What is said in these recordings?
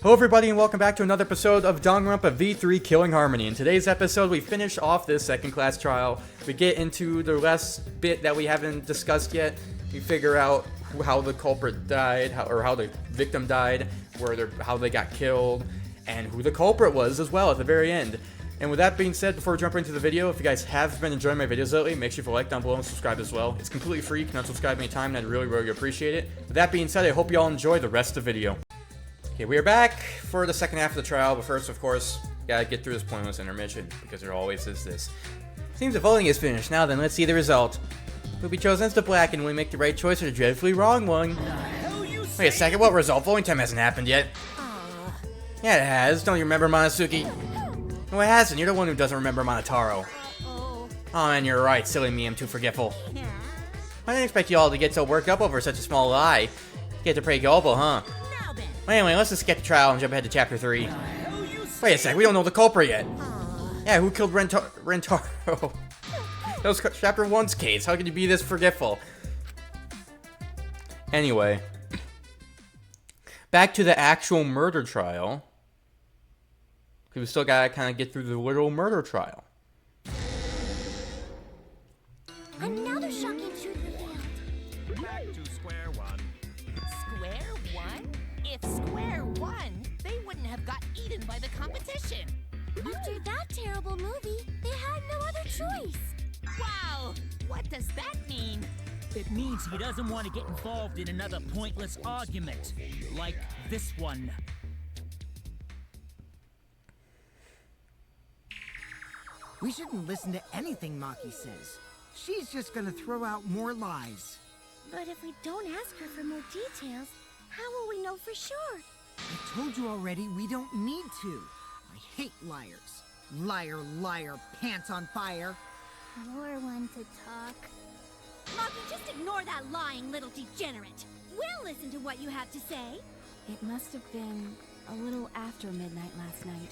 Hello everybody and welcome back to another episode of Danganronpa V3 Killing Harmony. In today's episode, we finish off this second class trial. We get into the last bit that we haven't discussed yet. We figure out how the culprit died, how the victim died, how they got killed, and who the culprit was as well at the very end. And with that being said, before we jump into the video, if you guys have been enjoying my videos lately, make sure you like down below and subscribe as well. It's completely free. You can unsubscribe anytime, and I'd really appreciate it. With that being said, I hope you all enjoy the rest of the video. Okay, we are back for the second half of the trial, but first, of course, gotta get through this pointless intermission, because there always is this. Seems the voting is finished. Now then, let's see the result. Who be chosen as the black, and we make the right choice or the dreadfully wrong one? Wait a second, what result? Voting time hasn't happened yet. Yeah, it has. Don't you remember, Monosuke? No, it hasn't. You're the one who doesn't remember Monotaro. Oh man, you're right. Silly me, I'm too forgetful. I didn't expect you all to get so worked up over such a small lie. You get to pretty gullible, huh? Well, anyway, let's just skip the trial and jump ahead to chapter 3. Wait a sec, we don't know the culprit yet. Yeah, who killed Rentaro? That was chapter 1's case. How could you be this forgetful? Anyway, back to the actual murder trial. We still gotta kind of get through the literal murder trial. Another shocking truth revealed. Back to square one. Square one? If square one, they wouldn't have got eaten by the competition. After that terrible movie, they had no other choice. Wow, what does that mean? It means he doesn't want to get involved in another pointless argument, like this one. We shouldn't listen to anything Maki says. She's just gonna throw out more lies. But if we don't ask her for more details, how will we know for sure? I told you already, we don't need to. I hate liars. Liar, liar, pants on fire. You're one to talk. Maki, just ignore that lying little degenerate. We'll listen to what you have to say. It must have been a little after midnight last night.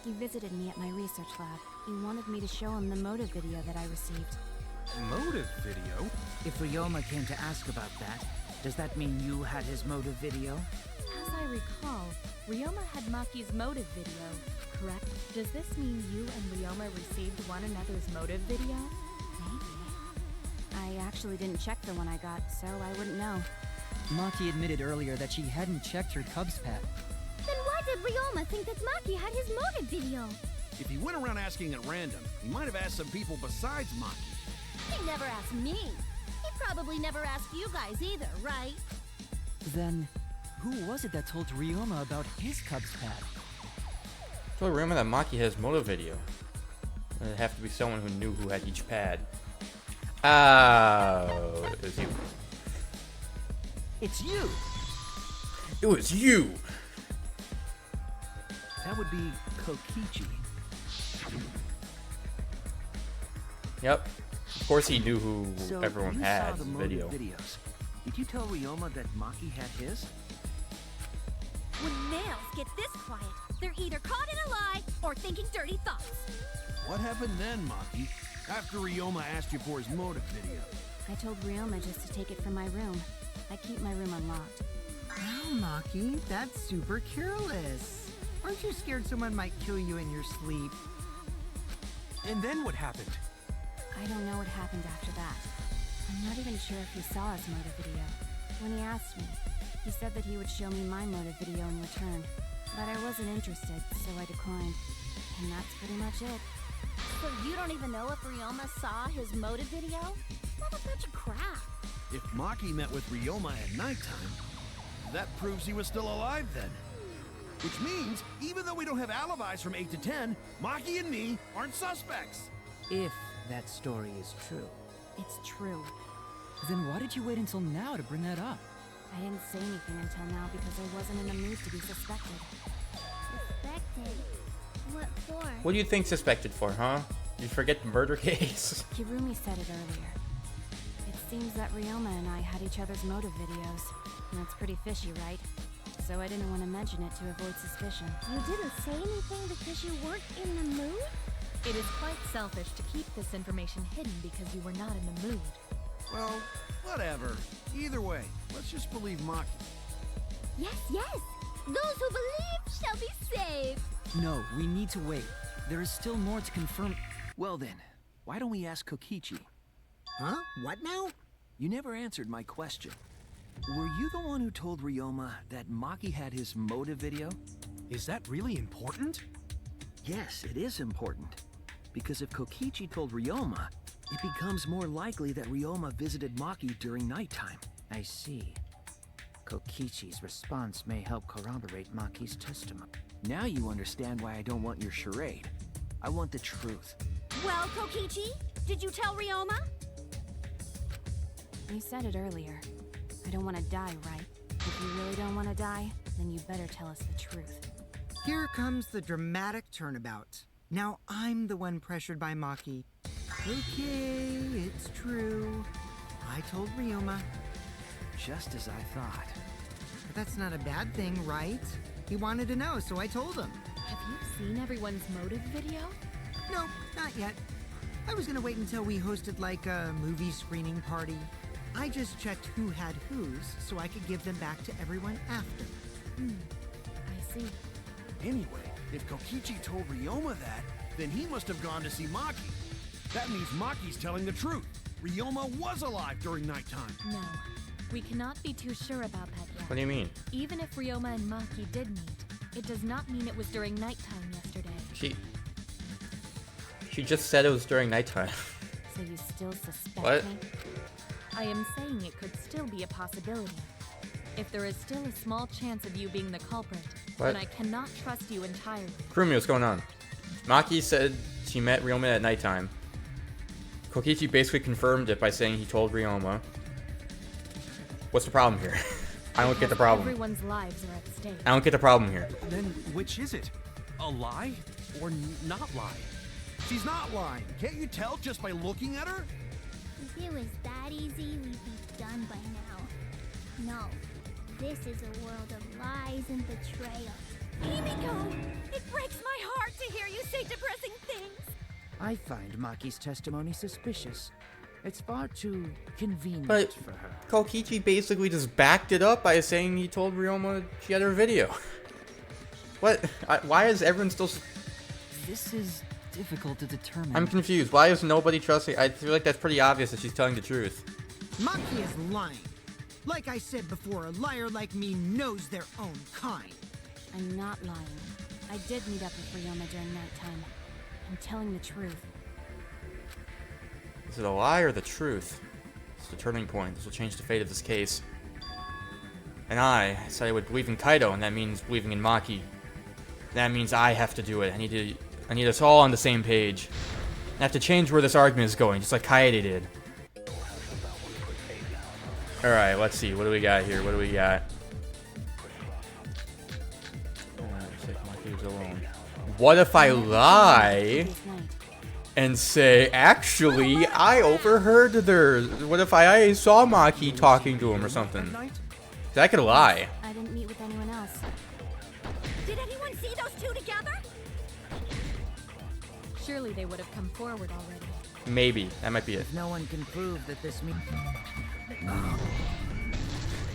He visited me at my research lab. He wanted me to show him the motive video that I received. Motive video? If Ryoma came to ask about that, does that mean you had his motive video? As I recall, Ryoma had Maki's motive video, correct? Does this mean you and Ryoma received one another's motive video? Maybe. I actually didn't check the one I got, so I wouldn't know. Maki admitted earlier that she hadn't checked her Cubs pad. Then why did Ryoma think that Maki had his motive video? If he went around asking at random, he might have asked some people besides Maki. He never asked me. He probably never asked you guys either, right? Then, who was it that told Ryoma about his Cubs pad? So remember that Maki has motive video. It'd have to be someone who knew who had each pad. Oh, it was you. It's you! It was you! That would be Kokichi. Yep. Of course he knew who So everyone you had saw the the motive video. videos. Did you tell Ryoma that Maki had his? When males get this quiet, they're either caught in a lie or thinking dirty thoughts. What happened then, Maki? After Ryoma asked you for his motive video. I told Ryoma just to take it from my room. I keep my room unlocked. Wow, Maki, that's super careless. Aren't you scared someone might kill you in your sleep? And then what happened? I don't know what happened after that. I'm not even sure if he saw his motive video. When he asked me, he said that he would show me my motive video in return. But I wasn't interested, so I declined. And that's pretty much it. So you don't even know if Ryoma saw his motive video? What a bunch of crap. If Maki met with Ryoma at nighttime, that proves he was still alive then. Which means, even though we don't have alibis from 8 to 10, Maki and me aren't suspects. If that story is true. It's true. Then why did you wait until now to bring that up? I didn't say anything until now because I wasn't in the mood to be suspected. Suspected? What for? What do you think suspected for, huh? You forget the murder case? Kirumi said it earlier. It seems that Ryoma and I had each other's motive videos. And that's pretty fishy, right? So I didn't want to mention it to avoid suspicion. You didn't say anything because you weren't in the mood? It is quite selfish to keep this information hidden because you were not in the mood. Well, whatever. Either way, let's just believe Maki. Yes, yes! Those who believe shall be saved. No, we need to wait. There is still more to confirm. Well then, why don't we ask Kokichi? Huh? What now? You never answered my question. Were you the one who told Ryoma that Maki had his motive video? Is that really important? Yes, it is important. Because if Kokichi told Ryoma, it becomes more likely that Ryoma visited Maki during nighttime. I see. Kokichi's response may help corroborate Maki's testimony. Now you understand why I don't want your charade. I want the truth. Well, Kokichi, did you tell Ryoma? You said it earlier. I don't want to die, right? If you really don't want to die, then you better tell us the truth. Here comes the dramatic turnabout. Now I'm the one pressured by Maki. Okay, it's true. I told Ryoma. Just as I thought. But that's not a bad thing, right? He wanted to know, so I told him. Have you seen everyone's motive video? No, not yet. I was gonna wait until we hosted like a movie screening party. I just checked who had whose so I could give them back to everyone after. I see. Anyway, if Kokichi told Ryoma that, then he must have gone to see Maki. That means Maki's telling the truth. Ryoma was alive during nighttime. No, we cannot be too sure about that yet. What do you mean? Even if Ryoma and Maki did meet, it does not mean it was during nighttime yesterday. She just said it was during nighttime. So you still suspect What? me? I am saying it could still be a possibility. If there is still a small chance of you being the culprit, What? then I cannot trust you entirely. Kurumi, what's going on? Maki said she met Ryoma at nighttime. Kokichi basically confirmed it by saying he told Ryoma. What's the problem here? I don't get the problem. Everyone's lives are at stake. I don't get the problem here. Then which is it? A lie or not lie? She's not lying. Can't you tell just by looking at her? If it was that easy, we'd be done by now. No, this is a world of lies and betrayal. Himiko! It breaks my heart to hear you say depressing things. I find Maki's testimony suspicious. It's far too convenient But for her. Kokichi basically just backed it up by saying he told Ryoma she had her video. What? Why is everyone still... This is difficult to determine. I'm confused. Why is nobody trusting? I feel like that's pretty obvious that she's telling the truth. Maki is lying. Like I said before, a liar like me knows their own kind. I'm not lying. I did meet up with Ryoma during nighttime. I'm telling the truth. Is it a lie or the truth? It's the turning point. This will change the fate of this case. And I said I would believe in Kaido, and that means believing in Maki. That means I have to do it. I need us all on the same page. I have to change where this argument is going, just like Kaede did. Alright, let's see. What do we got here? What do we got? Maki was alone. What if I lie and say, actually, I overheard theirs? What if I saw Maki talking to him or something? 'Cause I could lie. I didn't meet with anyone else. Did anyone see those two together? Surely they would have come forward already. Maybe. That might be it. No one can prove that this means...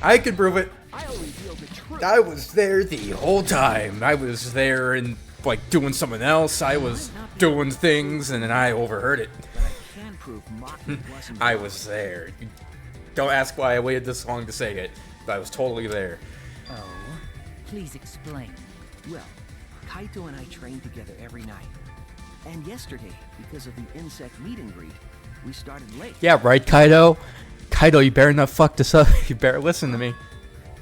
I could prove it. I'll reveal the truth. I was there the whole time. I was there and like doing something else. I was doing things and then I overheard it. But I can prove Maki wasn't. I was there. Don't ask why I waited this long to say it, but I was totally there. Oh, please explain. Well, Kaito and I train together every night. And yesterday, because of the insect meet and greet, we started late. Yeah, right, Kaido? Kaido, you better not fuck this up. You better listen to me.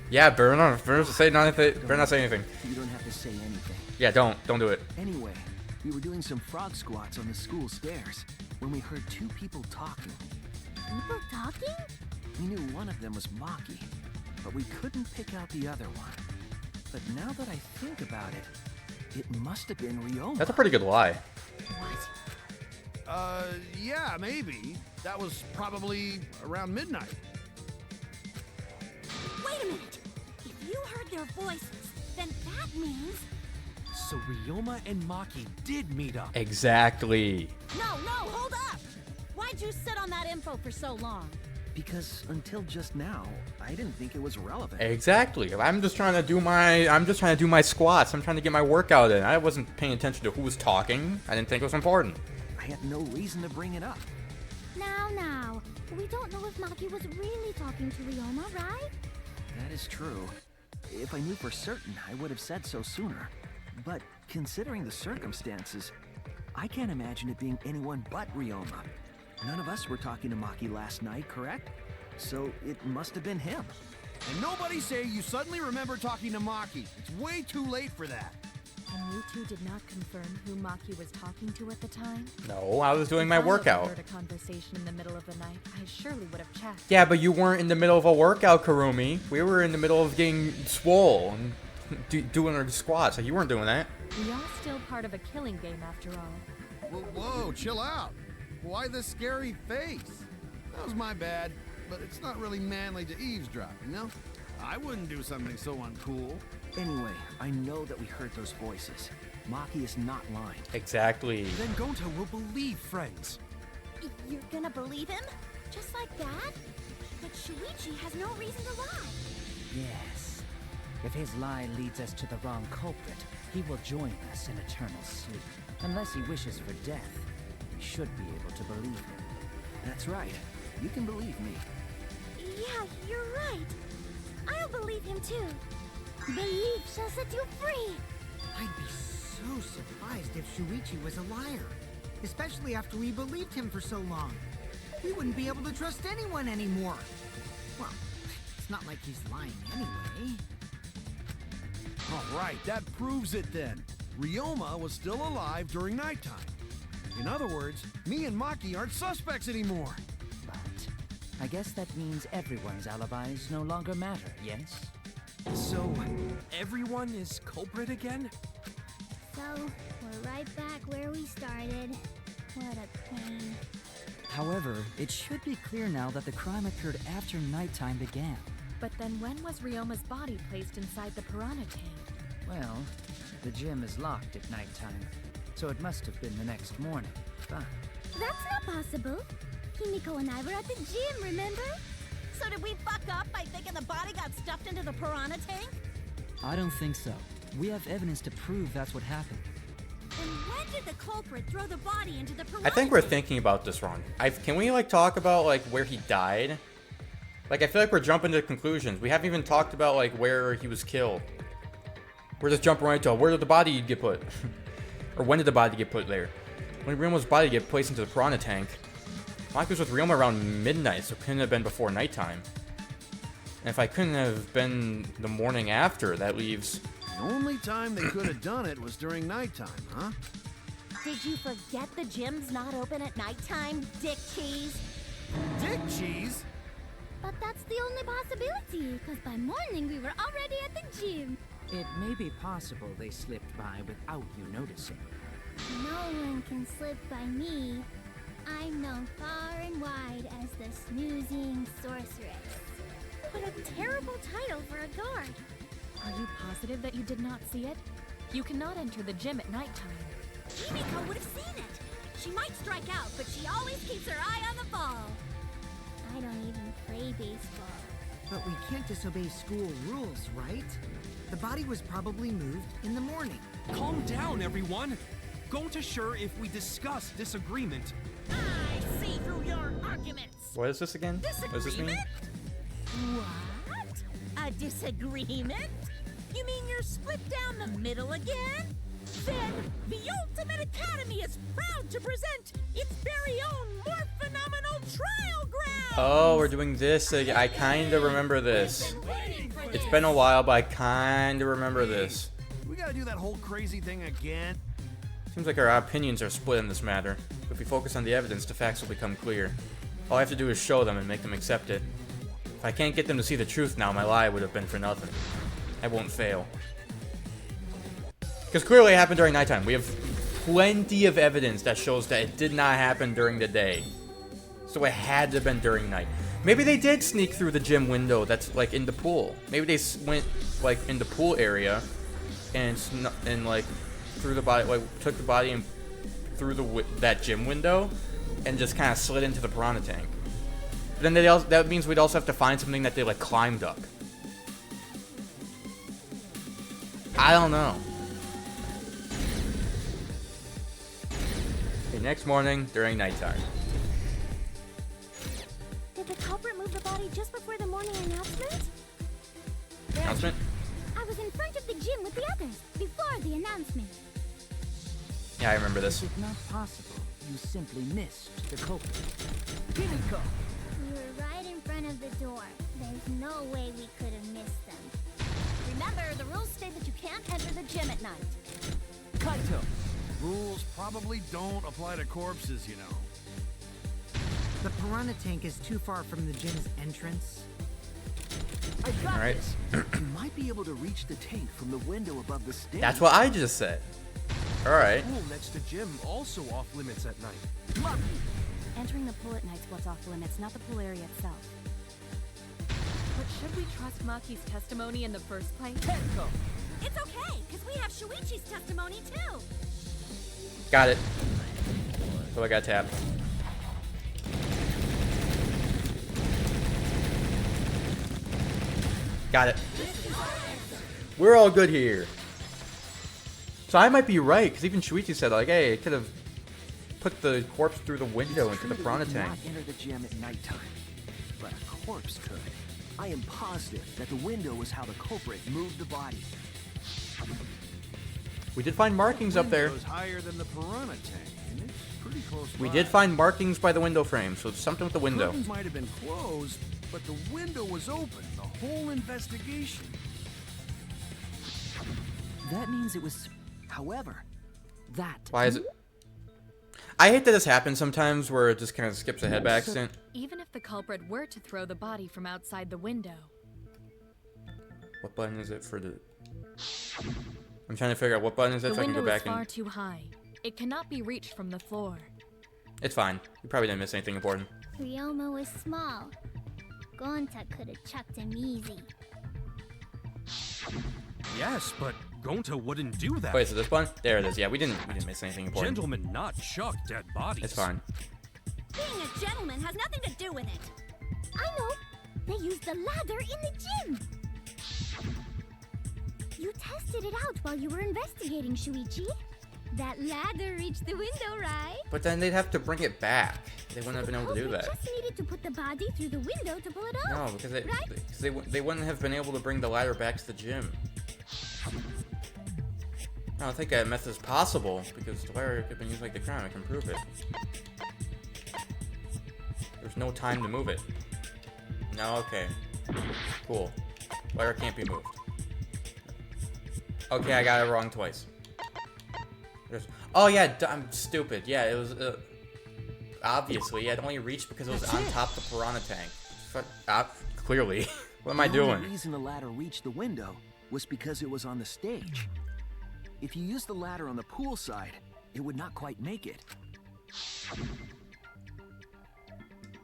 Yeah, better not say anything. Better not say anything. You don't have to say anything. Yeah, don't do it. Anyway, we were doing some frog squats on the school stairs when we heard two people talking. People talking? We knew one of them was Maki, but we couldn't pick out the other one. But now that I think about it, it must have been Ryoma. That's a pretty good lie. What? Yeah, maybe. That was probably around midnight. Wait a minute. If you heard their voices, then that means... So Ryoma and Maki did meet up. Exactly. No, hold up! Why'd you sit on that info for so long? Because until just now, I didn't think it was relevant. Exactly. I'm just trying to do my squats. I'm trying to get my workout in. I wasn't paying attention to who was talking. I didn't think it was important. I had no reason to bring it up. Now, we don't know if Maki was really talking to Ryoma, right? That is true. If I knew for certain, I would have said so sooner. But considering the circumstances, I can't imagine it being anyone but Ryoma. None of us were talking to Maki last night, correct? So it must have been him. And nobody say you suddenly remember talking to Maki. It's way too late for that. And you two did not confirm who Maki was talking to at the time? No, I was doing my If I workout. overheard a conversation in the middle of the night, I surely would have checked. Yeah, but you weren't in the middle of a workout, Karumi. We were in the middle of getting swole and doing our squats. Like, you weren't doing that. We are still part of a killing game after all. Whoa, chill out. Why the scary face? That was my bad, but it's not really manly to eavesdrop, you know? I wouldn't do something so uncool. Anyway, I know that we heard those voices. Maki is not lying. Exactly. Then Gonta will believe friends. You're gonna believe him? Just like that? But Shuichi has no reason to lie. Yes. If his lie leads us to the wrong culprit, he will join us in eternal sleep. Unless he wishes for death, we should be able to believe him. That's right. You can believe me. Yeah, you're right. I'll believe him too. Belief shall set you free. I'd be so surprised if Shuichi was a liar. Especially after we believed him for so long. We wouldn't be able to trust anyone anymore. Well, it's not like he's lying anyway. All right, that proves it then. Ryoma was still alive during nighttime. In other words, me and Maki aren't suspects anymore. But I guess that means everyone's alibis no longer matter, yes? So, everyone is culprit again? So, we're right back where we started. What a pain. However, it should be clear now that the crime occurred after nighttime began. But then when was Ryoma's body placed inside the piranha tank? Well, the gym is locked at nighttime, so it must have been the next morning. But That's not possible. Himiko and I were at the gym, remember? So did we fuck up by thinking the body got stuffed into the piranha tank? I don't think so. We have evidence to prove that's what happened. And when did the culprit throw the body into the piranha I think we're tank? thinking about this wrong. Can we like talk about like where he died? Like, I feel like we're jumping to conclusions. We haven't even talked about like where he was killed. We're just jumping right to where did the body get put? Or when did the body get put there? When did Ryoma's body get placed into the piranha tank? Maki was with Ryoma around midnight, so it couldn't have been before nighttime. And if I couldn't have been the morning after, that leaves... The only time they could have done it was during nighttime, huh? Did you forget the gym's not open at nighttime, Dick Cheese? Dick cheese? But that's the only possibility, because by morning we were already at the gym. it may be possible they slipped by without you noticing. No one can slip by me. I'm known far and wide as the snoozing sorceress. What a terrible title for a guard. Are you positive that you did not see it? You cannot enter the gym at nighttime. Himiko would have seen it. She might strike out, but she always keeps her eye on the ball. I don't even play baseball. But we can't disobey school rules, right? The body was probably moved in the morning. Calm down, everyone. Gonta sure if we discuss disagreement. I see through your arguments. What is this again? What does this mean? What? A disagreement? You mean you're split down the middle again? Then the Ultimate Academy is proud to present its very own more phenomenal trial ground. Oh, we're doing this again. I kind of remember this. It's been a while, but I kind of remember this. We gotta do that whole crazy thing again. Seems like our opinions are split in this matter. If we focus on the evidence, the facts will become clear. All I have to do is show them and make them accept it. If I can't get them to see the truth now, my lie would have been for nothing. I won't fail. Because clearly it happened during nighttime. We have plenty of evidence that shows that it did not happen during the day. So it had to have been during night. Maybe they did sneak through the gym window that's like in the pool. Maybe they went like in the pool area and like threw the body, like took the body and through that gym window and just kind of slid into the piranha tank. Then that means we'd also have to find something that they like climbed up. I don't know. Okay, next morning during nighttime. Did the culprit move the body just before the morning announcement? Announcement? I was in front of the gym with the others before the announcement. Yeah, I remember this. It's not possible. You simply missed the culprit. Kimiko! We were right in front of the door. There's no way we could have missed them. Remember, the rules state that you can't enter the gym at night. Kaito! Rules probably don't apply to corpses, you know. The piranha tank is too far from the gym's entrance. I got All right. this. You might be able to reach the tank from the window above the stage. That's what I just said. All right. Pool next to gym also off limits at night. Lucky. Entering the pool at night's what's off limits, not the pool area itself. But should we trust Maki's testimony in the first place? Kenko! It's okay, because we have Shuichi's testimony too. Got it. So I got tapped. Got it. We're all good here. So I might be right, because even Shuichi said, like, hey, it could have put the corpse through the window into the piranha We tank. cannot enter the gym at nighttime, but a corpse could. I am positive that the window was how the culprit moved the body. We did find markings up there. Window's higher than the piranha tank, and it's pretty close We by. did find markings by the window frame, so it's something with the window. Curtains might have been closed, but the window was open. The whole investigation. That means it was... However, that... Why is it? I hate that this happens sometimes where it just kind of skips ahead by accident. Even if the culprit were to throw the body from outside the window. What button is it for the... I'm trying to figure out what button is it The so I can go window is back far and... too high. It cannot be reached from the floor. It's fine. You probably didn't miss anything important. Ryoma was small. Gonta could have chucked him easy. Yes, but Gonta wouldn't do that. Wait, so this one? There it is. Yeah, we didn't miss anything important. Gentlemen not chuck dead bodies. It's fine. Being a gentleman has nothing to do with it. I know! They used the ladder in the gym! You tested it out while you were investigating, Shuichi. That ladder reached the window, right? But then they'd have to bring it back. They wouldn't have been able to do Culprit that. just needed to put the body through the window to pull it No, off. because right? they wouldn't have been able to bring the ladder back to the gym. I don't think that method is possible because the ladder could have been used like the crime. I can prove it. There's no time to move it. No, okay. Cool. Ladder can't be moved. Okay, I got it wrong twice. Oh yeah, I'm stupid. Yeah, it was obviously it only reached because it was on top of the piranha tank. Clearly. What am I doing? The reason the ladder reached the window was because it was on the stage. If you used the ladder on the pool side, it would not quite make it.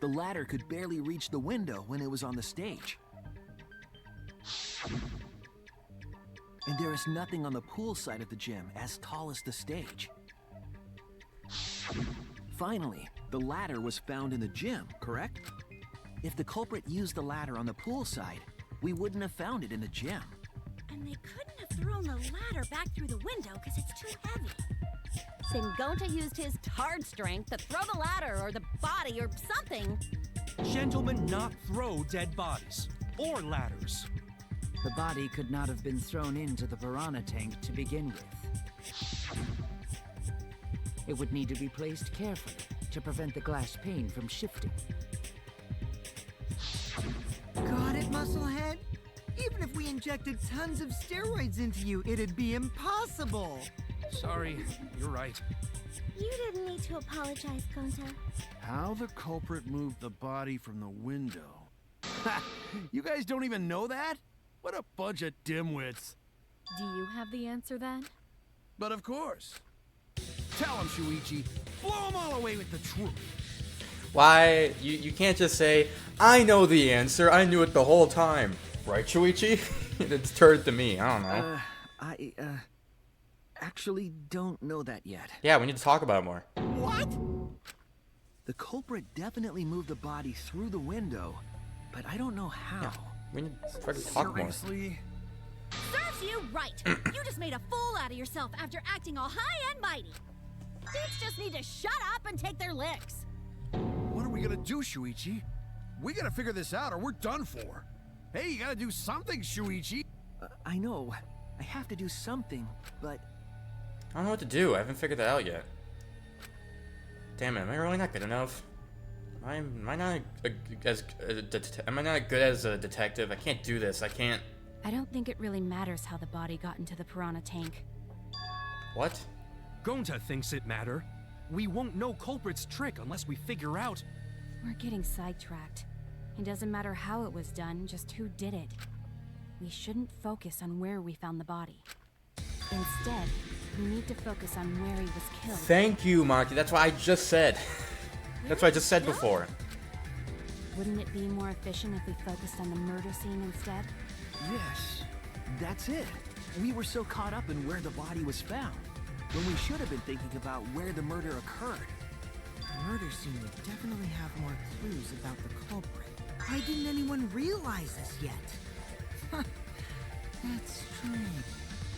The ladder could barely reach the window when it was on the stage. And there is nothing on the pool side of the gym as tall as the stage. Finally, the ladder was found in the gym, correct? If the culprit used the ladder on the pool side, we wouldn't have found it in the gym. And they couldn't have thrown the ladder back through the window because it's too heavy. Then Gonta used his hard strength to throw the ladder or the body or something. Gentlemen not throw dead bodies. Or ladders. The body could not have been thrown into the piranha tank to begin with. It would need to be placed carefully to prevent the glass pane from shifting. Got it, Musclehead? Even if we injected tons of steroids into you, it'd be impossible. Sorry, you're right. You didn't need to apologize, Gonta. How the culprit moved the body from the window. Ha! You guys don't even know that? What a bunch of dimwits. Do you have the answer then? But of course. Tell him, Shuichi. Blow him all away with the truth. Why? You can't just say, I know the answer. I knew it the whole time. Right, Shuichi? It's turned to me. I don't know. I actually don't know that yet. Yeah, we need to talk about it more. What? The culprit definitely moved the body through the window, but I don't know how. Yeah, we need to try to talk more. Seriously? Serves you right! You just made a fool out of yourself after acting all high and mighty. Kids just need to shut up and take their licks. What are we gonna do, Shuichi? We gotta figure this out or we're done for. Hey, you gotta do something, Shuichi. I know. I have to do something, but... I don't know what to do. I haven't figured that out yet. Damn it, am I really not good enough? Am I not good as a detective? I can't do this. I can't... I don't think it really matters how the body got into the piranha tank. What? Gonta thinks it matter. We won't know culprit's trick unless we figure out. We're getting sidetracked. It doesn't matter how it was done, just who did it. We shouldn't focus on where we found the body. Instead, we need to focus on where he was killed. Thank you, Marky. That's what I just said. That's what I just said before. Wouldn't it be more efficient if we focused on the murder scene instead? Yes, that's it. We were so caught up in where the body was found, when we should have been thinking about where the murder occurred. The murder scene would definitely have more clues about the culprit. Why didn't anyone realize this yet? That's strange.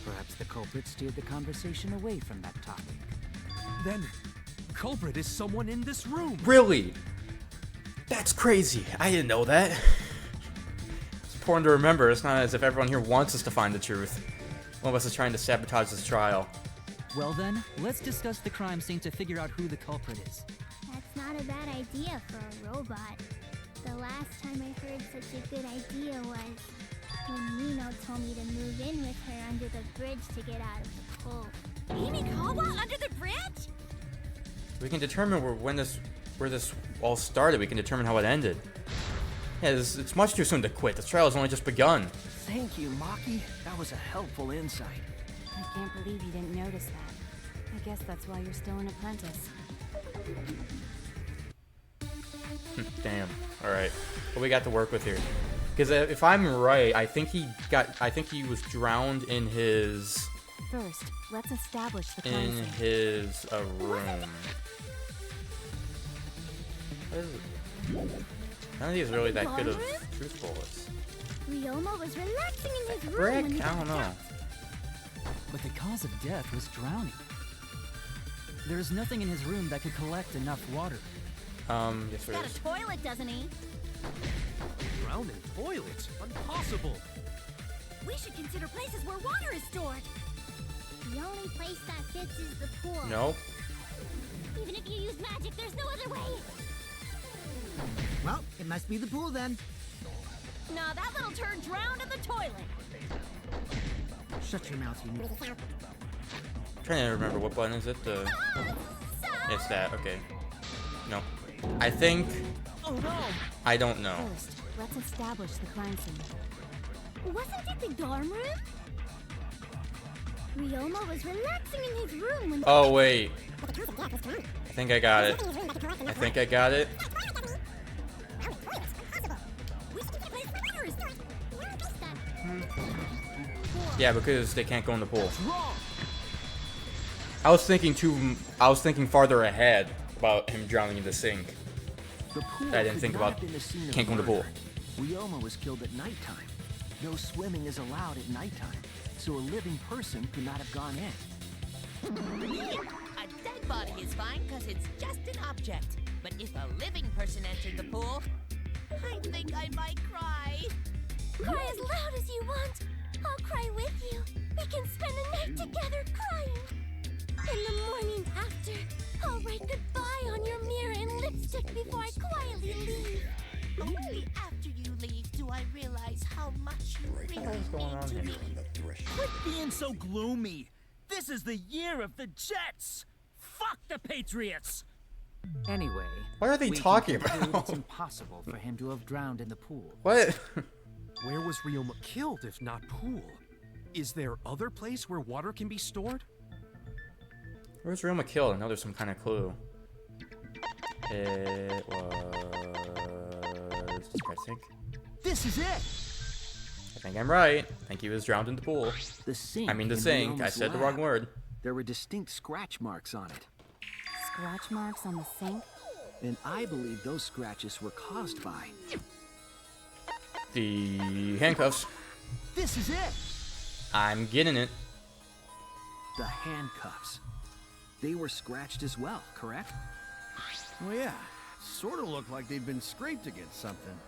Perhaps the culprit steered the conversation away from that topic. Then, culprit is someone in this room. Really? That's crazy. I didn't know that. It's important to remember. It's not as if everyone here wants us to find the truth. One of us is trying to sabotage this trial. Well then, let's discuss the crime scene to figure out who the culprit is. That's not a bad idea for a robot. The last time I heard such a good idea was when Nino told me to move in with her under the bridge to get out of the cold. Himikawa under the bridge? We can determine where this all started. We can determine how it ended. Yeah, it's much too soon to quit. This trial has only just begun. Thank you, Maki. That was a helpful insight. I can't believe you didn't notice that. I guess that's why you're still an apprentice. Damn. All right. What we got to work with here? Because if I'm right, I think he was drowned in his. First, let's establish the crime in scene. his room. What is it? None of these are really that good of truth bullets. Ryoma was relaxing in his room Brick? when he I don't know. But the cause of death was drowning. There's nothing in his room that could collect enough water. Yes, there Got is. a toilet, doesn't he? Drown in toilets? Impossible. We should consider places where water is stored. The only place that fits is the pool. Nope. Even if you use magic, there's no other way. Well, it must be the pool then. Nah, that little turd drowned in the toilet. Shut your mouth, you. I'm trying to remember what button is it. It's that. Okay. No. I think. Oh no. I don't know. First, let's establish the crime scene. Wasn't it the dorm room? Ryoma was relaxing in his room when. Oh wait. I think I got it. I think I got it. Yeah, because they can't go in the pool. I was thinking farther ahead about him drowning in the sink. The pool I didn't could think not about have been the scene of can't go in the pool. murder. Ryoma was killed at nighttime. No swimming is allowed at nighttime, so a living person could not have gone in. A dead body is fine because it's just an object. But if a living person entered the pool, I think I might cry. Cry as loud as you want. I'll cry with you. We can spend the night together crying. In the morning after, I'll write goodbye on your mirror in lipstick before I quietly leave. Only after you leave do I realize how much you really mean to me. Quit being so gloomy. This is the year of the Jets. Fuck the Patriots. Anyway, What are they we can talking conclude about? It's impossible for him to have drowned in the pool. What? Where was Ryoma killed if not pool? Is there other place where water can be stored? Where's Ryoma killed? I know there's some kind of clue. It was. I think. This is it. I think I'm right. I think he was drowned in the pool. The sink. I mean the in sink. I Ryoma's said the lab. wrong word. There were distinct scratch marks on it. Scratch marks on the sink? And I believe those scratches were caused by... The handcuffs. This is it! I'm getting it. The handcuffs. They were scratched as well, correct? Well, yeah. Sort of looked like they'd been scraped against something.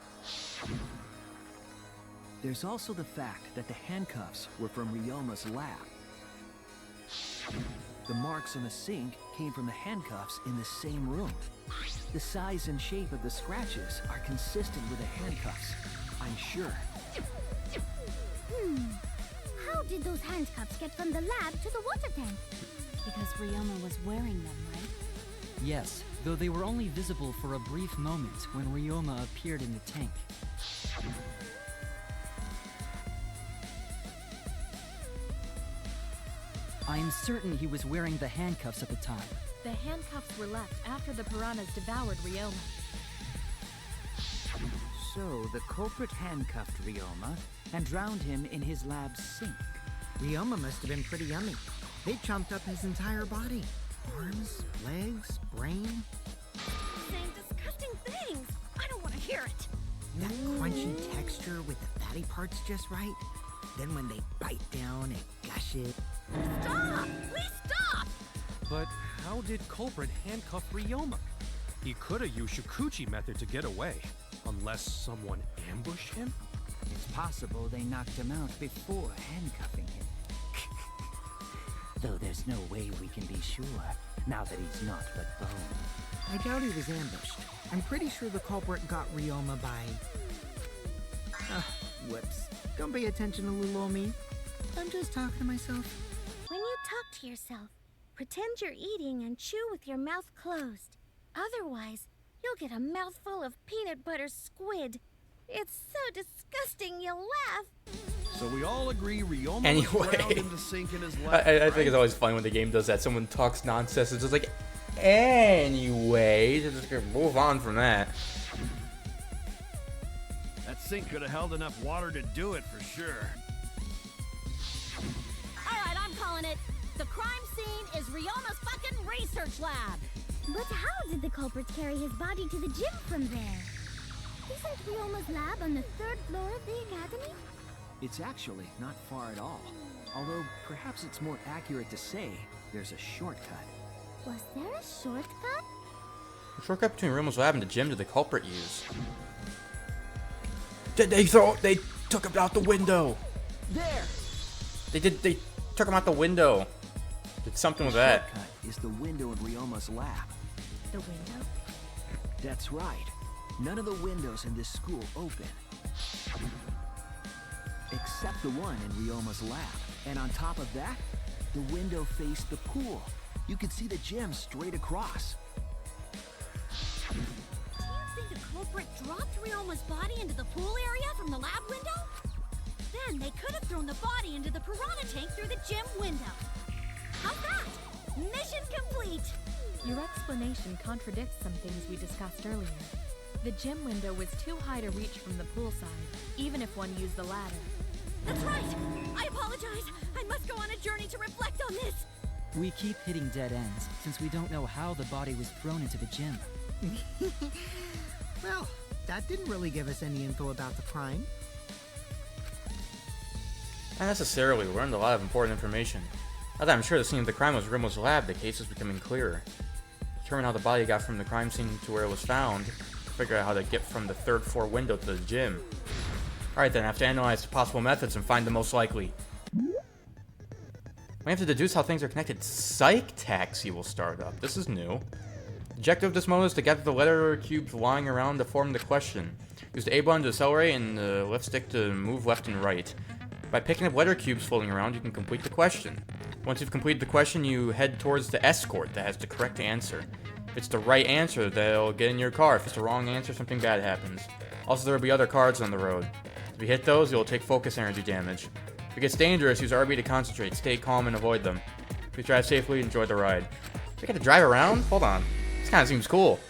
There's also the fact that the handcuffs were from Ryoma's lab. The marks on the sink came from the handcuffs in the same room. The size and shape of the scratches are consistent with the handcuffs, I'm sure. How did those handcuffs get from the lab to the water tank? Because Ryoma was wearing them, right? Yes, though they were only visible for a brief moment when Ryoma appeared in the tank. I am certain he was wearing the handcuffs at the time. The handcuffs were left after the piranhas devoured Ryoma. So, the culprit handcuffed Ryoma and drowned him in his lab's sink. Ryoma must have been pretty yummy. They chomped up his entire body. Arms, legs, brain. Saying disgusting things. I don't want to hear it. That crunchy texture with the fatty parts just right. Then when they bite down and gush it. Stop! Please stop! But how did culprit handcuff Ryoma? He could have used Shukuchi method to get away, unless someone ambushed him? It's possible they knocked him out before handcuffing him. Though there's no way we can be sure, now that he's not but bone. I doubt he was ambushed. I'm pretty sure the culprit got Ryoma by... whoops. Don't pay attention to little old me. I'm just talking to myself. When you talk to yourself, pretend you're eating and chew with your mouth closed. Otherwise, you'll get a mouthful of peanut butter squid. It's so disgusting you'll laugh. So we all agree Ryoma Anyway. was drowned in the sink in his lab, I think it's always fun when the game does that. Someone talks nonsense. It's just like, anyway, just gonna move on from that. That sink could have held enough water to do it for sure. Alright, I'm calling it. The crime scene is Ryoma's fucking research lab. But how did the culprit carry his body to the gym from there? Isn't Ryoma's lab on the 3rd floor of the academy? It's actually not far at all. Although, perhaps it's more accurate to say there's a shortcut. Was there a shortcut? The shortcut between Ryuma's lab and the gym did the culprit use? Did they took him out the window? There! They took him out the window. Did something with that. The shortcut is the window in Ryoma's lab. The window? That's right. None of the windows in this school open. Except the one in Ryoma's lab. And on top of that, the window faced the pool. You could see the gym straight across. Do you think a culprit dropped Ryoma's body into the pool area from the lab window? Then they could have thrown the body into the piranha tank through the gym window. How's that? Mission complete! Your explanation contradicts some things we discussed earlier. The gym window was too high to reach from the pool side, even if one used the ladder. That's right! I apologize! I must go on a journey to reflect on this! We keep hitting dead ends, since we don't know how the body was thrown into the gym. Well, that didn't really give us any info about the crime. Not necessarily. We learned a lot of important information. Now that I'm sure the scene of the crime was Ryuma's lab, the case is becoming clearer. Determine how the body got from the crime scene to where it was found. Figure out how to get from the 3rd floor window to the gym. Alright then, I have to analyze the possible methods and find the most likely. We have to deduce how things are connected. Psych Taxi will start up. This is new. The objective of this mode is to gather the letter cubes lying around to form the question. Use the A button to accelerate and the left stick to move left and right. By picking up letter cubes floating around, you can complete the question. Once you've completed the question, you head towards the escort that has the correct answer. If it's the right answer, they'll get in your car. If it's the wrong answer, something bad happens. Also, there will be other cards on the road. If you hit those, you'll take focus energy damage. If it gets dangerous, use RB to concentrate. Stay calm and avoid them. Please drive safely and enjoy the ride. We get to drive around? Hold on. This kind of seems cool.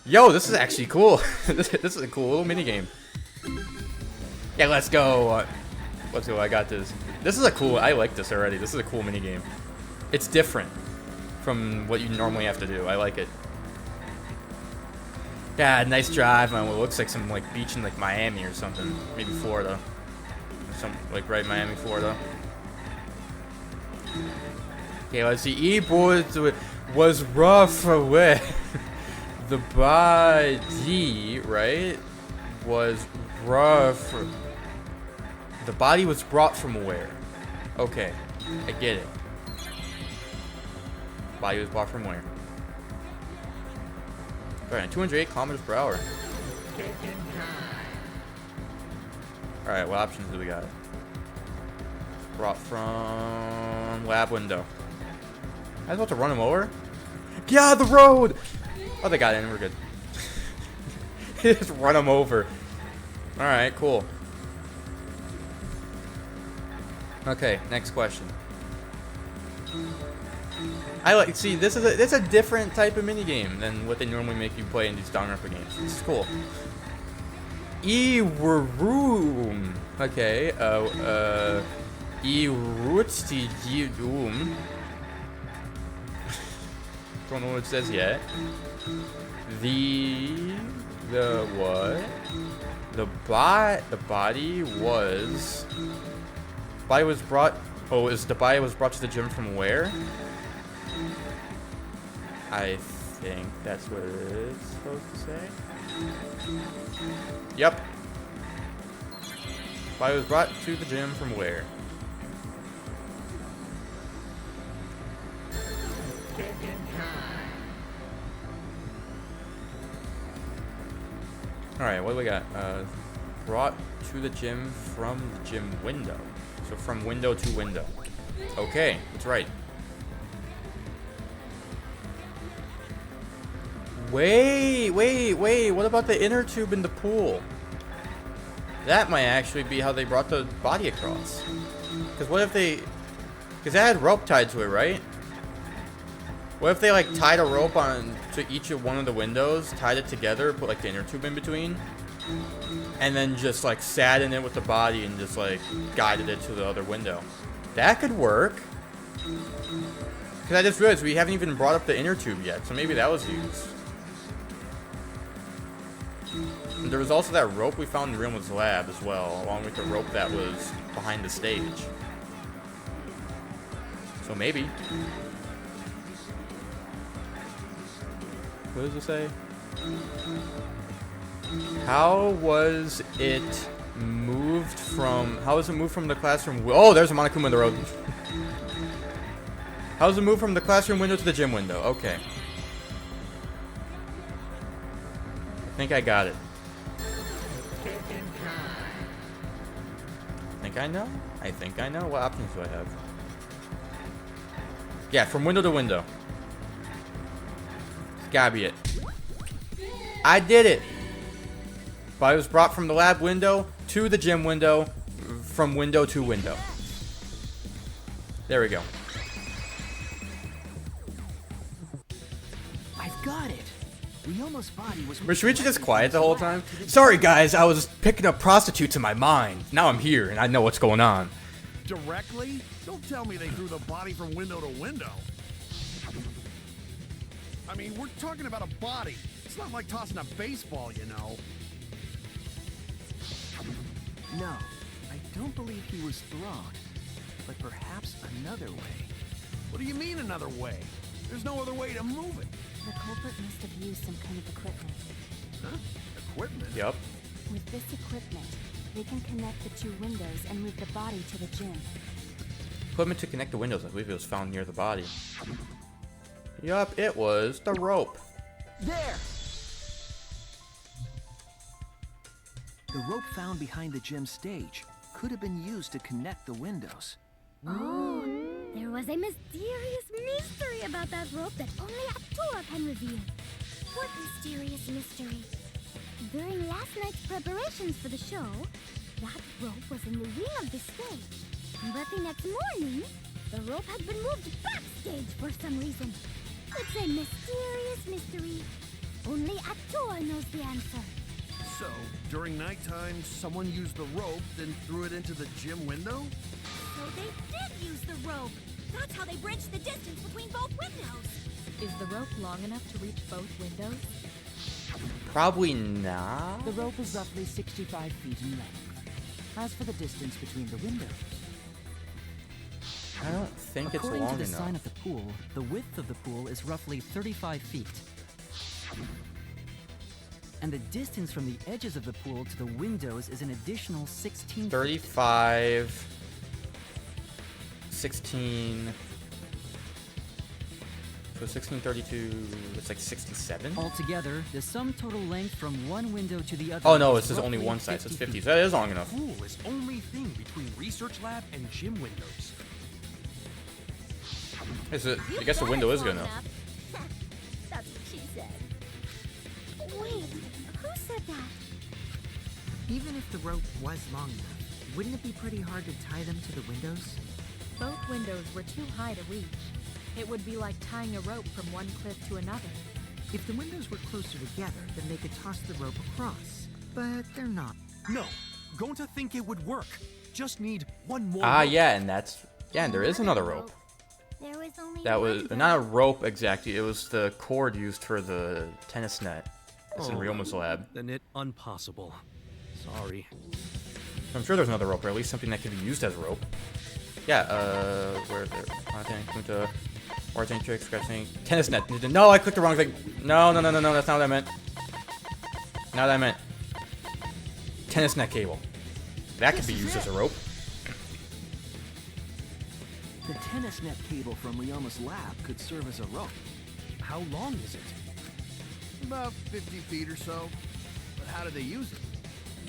Yo, this is actually cool. This is a cool little minigame. Yeah, let's go. Let's go. I got this. This is a cool... I like this already. This is a cool minigame. It's different from what you normally have to do. I like it. Yeah, nice drive on what looks like some like beach in like Miami or something, maybe Florida, some like right Miami, Florida. Okay, let's see. E-board was rough away. The body, right, was rough. The body was brought from where? Okay, I get it. Body was brought from where? Alright, 208 kilometers per hour. Alright, what options do we got? Brought from lab window. I was about to run him over. Get out of the road! Oh, they got in. We're good. Just run him over. Alright, cool. Okay, next question. I like, see, this is a different type of minigame than what they normally make you play in these Danganronpa games. This is cool. E-room. Okay, E-rootstidum. Don't know what it says yet. The what? The body was brought. Oh, the body was brought to the gym from where? I think that's what it is supposed to say. Yep. Body was brought to the gym from where? Alright, what do we got? Brought to the gym from the gym window. So from window to window. Okay, that's right. Wait, what about the inner tube in the pool? That might actually be how they brought the body across. Because what if they... Because that had rope tied to it, right? What if they like tied a rope on to each of one of the windows, tied it together, put like the inner tube in between, and then just like sat in it with the body and just like guided it to the other window? That could work. Because I just realized we haven't even brought up the inner tube yet, so maybe that was used. And there was also that rope we found in Realma's lab as well, along with the rope that was behind the stage. So maybe. What does it say? How was it moved from the classroom? Oh, there's a Monokuma in the road. How was it moved from the classroom window to the gym window? Okay. I think I got it. I think I know. What options do I have? Yeah, from window to window. Gotta be it. I did it! But I was brought from the lab window to the gym window, from window to window. There we go. I've got it. Ryoma's body was... Was Shuichi just quiet the whole time? Sorry guys, I was picking up prostitutes in my mind. Now I'm here and I know what's going on. Directly? Don't tell me they threw the body from window to window. I mean, we're talking about a body. It's not like tossing a baseball, you know. No, I don't believe he was thrown. But perhaps another way. What do you mean another way? There's no other way to move it. The culprit must have used some kind of equipment. Huh? Equipment? Yep. With this equipment, they can connect the two windows and move the body to the gym. Equipment to connect the windows. I believe it was found near the body. Yup, it was the rope. There! The rope found behind the gym stage could have been used to connect the windows. Oh, there was a mysterious mystery about that rope that only Atua can reveal. What mysterious mystery? During last night's preparations for the show, that rope was in the wing of the stage. But the next morning, the rope had been moved backstage for some reason. It's a mysterious mystery. Only Atua knows the answer. So, during nighttime, someone used the rope, then threw it into the gym window? So they did use the rope. That's how they bridged the distance between both windows. Is the rope long enough to reach both windows? Probably not. The rope is roughly 65 feet in length. As for the distance between the windows, I don't think it's according long to the enough. sign of the pool, the width of the pool is roughly 35 feet. And the distance from the edges of the pool to the windows is an additional 16 feet. 35, 16. So 1632, it's like 67? Altogether, the sum total length from one window to the other. Oh no, is this is only roughly one side, so it's 50. feet. So that is long enough. Pool is only thing between research lab and gym windows. I guess the window is good enough. That's what she said. Wait, who said that? Even if the rope was long enough, wouldn't it be pretty hard to tie them to the windows? Both windows were too high to reach. It would be like tying a rope from one cliff to another. If the windows were closer together, then they could toss the rope across. But they're not. No, going to think it would work. Just need one more. Ah, rope. yeah, and and there is another rope. There was only That one was not a rope exactly. It was the cord used for the tennis net. It's in Oh, Ryoma's lab. Then it impossible. Sorry. I'm sure there's another rope, or at least something that can be used as a rope. Yeah, where is it? Kunta, Ortang trick, scratching, tennis net. No, I clicked the wrong thing. No, that's not what I meant. Not what I meant. Tennis net cable. That could be used as a rope. The tennis net cable from Ryoma's lab could serve as a rope. How long is it? About 50 feet or so. But how do they use it?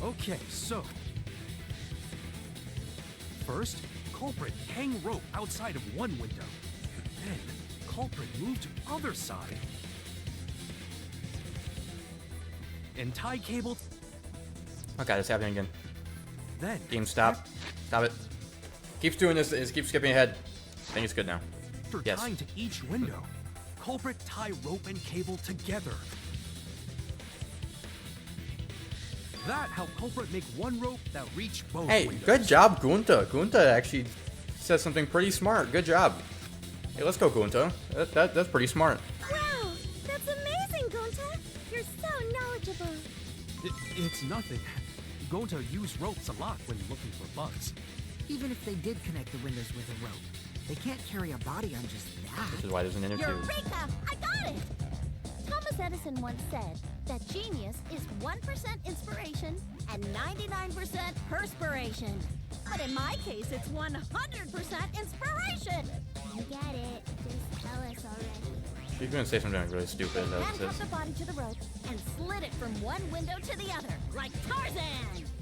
Okay, so first, culprit hang rope outside of one window. Then, culprit move to other side. And tie cable. Oh god, it's happening again. Then Game stop. Stop it. Keeps doing this. It keeps skipping ahead. I think it's good now. after Yes. tying to each window, culprit tie rope and cable together. That helped culprit make one rope that reached both Hey, windows. good job, Gunta. Gunta actually says something pretty smart. Good job. Hey, let's go, Gunta. That's pretty smart. Wow, that's amazing, Gonta. You're so knowledgeable. It's nothing. Gonta used ropes a lot when looking for bugs. Even if they did connect the windows with a rope, they can't carry a body on just that. This is why there's an inner tube. Eureka! I got it! Thomas Edison once said that genius is 1% inspiration and 99% perspiration. But in my case, it's 100% inspiration. You get it. Just tell us already. She's gonna say something really stupid. Handcuffed the body to the rope and slid it from one window to the other, like Tarzan.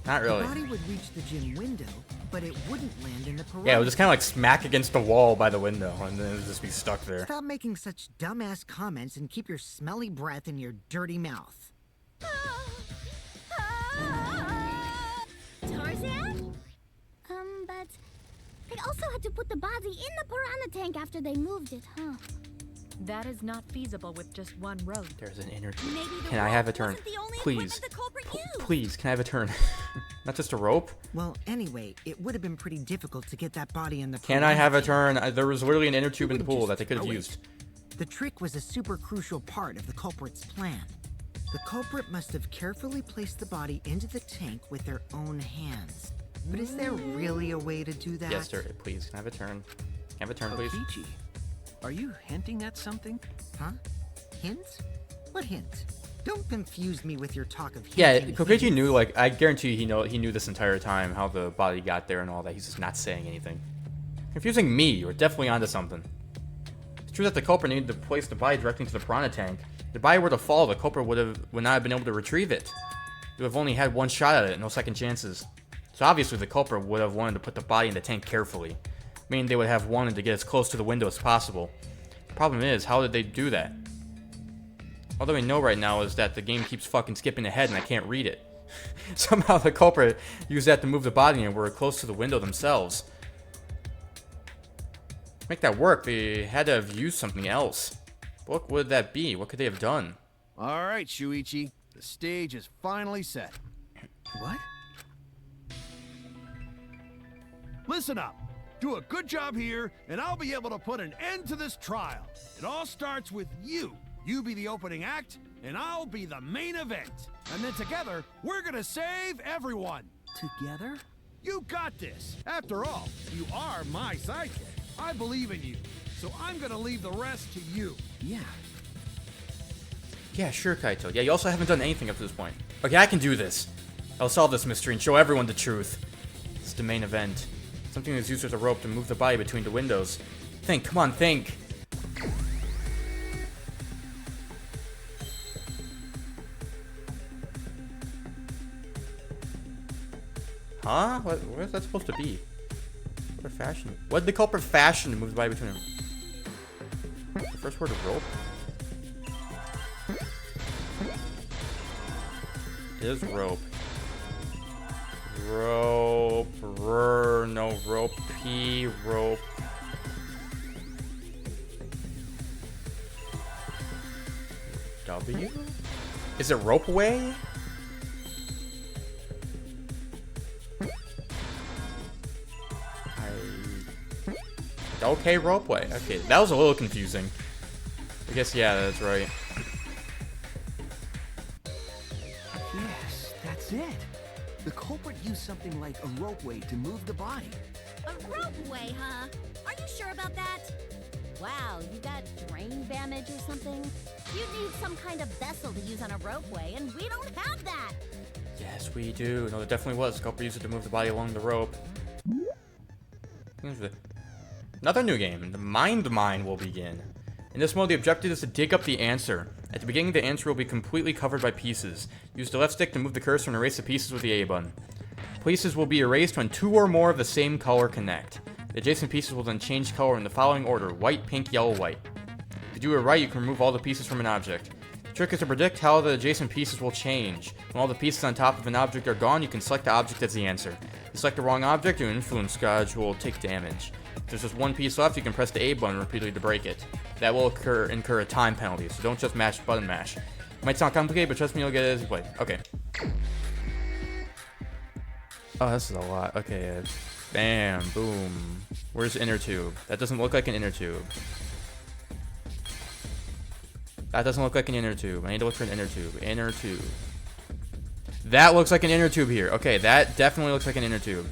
Not really. The body would reach the gym window, but it wouldn't land in the parade. Yeah, it would just kind of like smack against the wall by the window, and then it would just be stuck there. Stop making such dumbass comments and keep your smelly breath in your dirty mouth. Tarzan? But they also had to put the body in the piranha tank after they moved it, huh? That is not feasible with just one rope. There's an inner tube. Maybe the Can I rope have a turn? wasn't the only Please. equipment the culprit used. Please, can I have a turn? Not just a rope? Well, anyway, it would have been pretty difficult to get that body in the Can I piranha have a tank. turn? There was literally an inner tube in the wouldn't pool just that they could have throw it. used. The trick was a super crucial part of the culprit's plan. The culprit must have carefully placed the body into the tank with their own hands. But is there really a way to do that? Yes, sir. Please, can I have a turn? Can I have a turn, please? Kokichi, are you hinting at something? Huh? Hints? What hints? Don't confuse me with your talk of Yeah, hinting Kokichi hints. knew, like, I guarantee he knew this entire time, how the body got there and all that. He's just not saying anything. Confusing me, you're definitely onto something. It's true that the culprit needed to place the body directly into the piranha tank. If the body were to fall, the culprit would not have been able to retrieve it. He would have only had one shot at it, no second chances. So obviously the culprit would have wanted to put the body in the tank carefully, meaning they would have wanted to get as close to the window as possible. The problem is, how did they do that? All that we know right now is that the game keeps fucking skipping ahead and I can't read it. Somehow the culprit used that to move the body and were close to the window themselves. To make that work, they had to have used something else. What would that be? What could they have done? All right, Shuichi. The stage is finally set. What? Listen up. Do a good job here, and I'll be able to put an end to this trial. It all starts with you, You be the opening act, and I'll be the main event. And then together, we're gonna save everyone. Together? You got this. After all, you are my sidekick. I believe in you. So I'm gonna leave the rest to you. Yeah. Yeah, sure, Kaito. Yeah, you also haven't done anything up to this point. Okay, I can do this. I'll solve this mystery and show everyone the truth. It's the main event. Something that's used as a rope to move the body between the windows. Think, come on, think. Huh? Where's that supposed to be? What fashion? What did the culprit fashion to move the body between them? The first word of rope? It is rope. Rope. No, rope. P. Rope. W? Is it ropeway? Okay, ropeway. Okay, that was a little confusing. I guess, yeah, that's right. Yes, that's it. The culprit used something like a ropeway to move the body. A ropeway, huh? Are you sure about that? Wow, you got brain damage or something? You need some kind of vessel to use on a ropeway, and we don't have that. Yes, we do. No, there definitely was. The culprit used it to move the body along the rope. Another new game. The Mind Mine will begin. In this mode, the objective is to dig up the answer. At the beginning, the answer will be completely covered by pieces. Use the left stick to move the cursor and erase the pieces with the A button. Pieces will be erased when 2 or more of the same color connect. The adjacent pieces will then change color in the following order: white, pink, yellow, white. If you do it right, you can remove all the pieces from an object. The trick is to predict how the adjacent pieces will change. When all the pieces on top of an object are gone, you can select the object as the answer. If you select the wrong object, your influence gauge will take damage. If there's just one piece left, you can press the A button repeatedly to break it. That will incur a time penalty, so don't just button mash. It might sound complicated, but trust me, you'll get it as you play. Okay. Oh, this is a lot. Okay, bam, boom. Where's the inner tube? That doesn't look like an inner tube. That doesn't look like an inner tube. I need to look for an inner tube. Inner tube. That looks like an inner tube here. Okay, that definitely looks like an inner tube.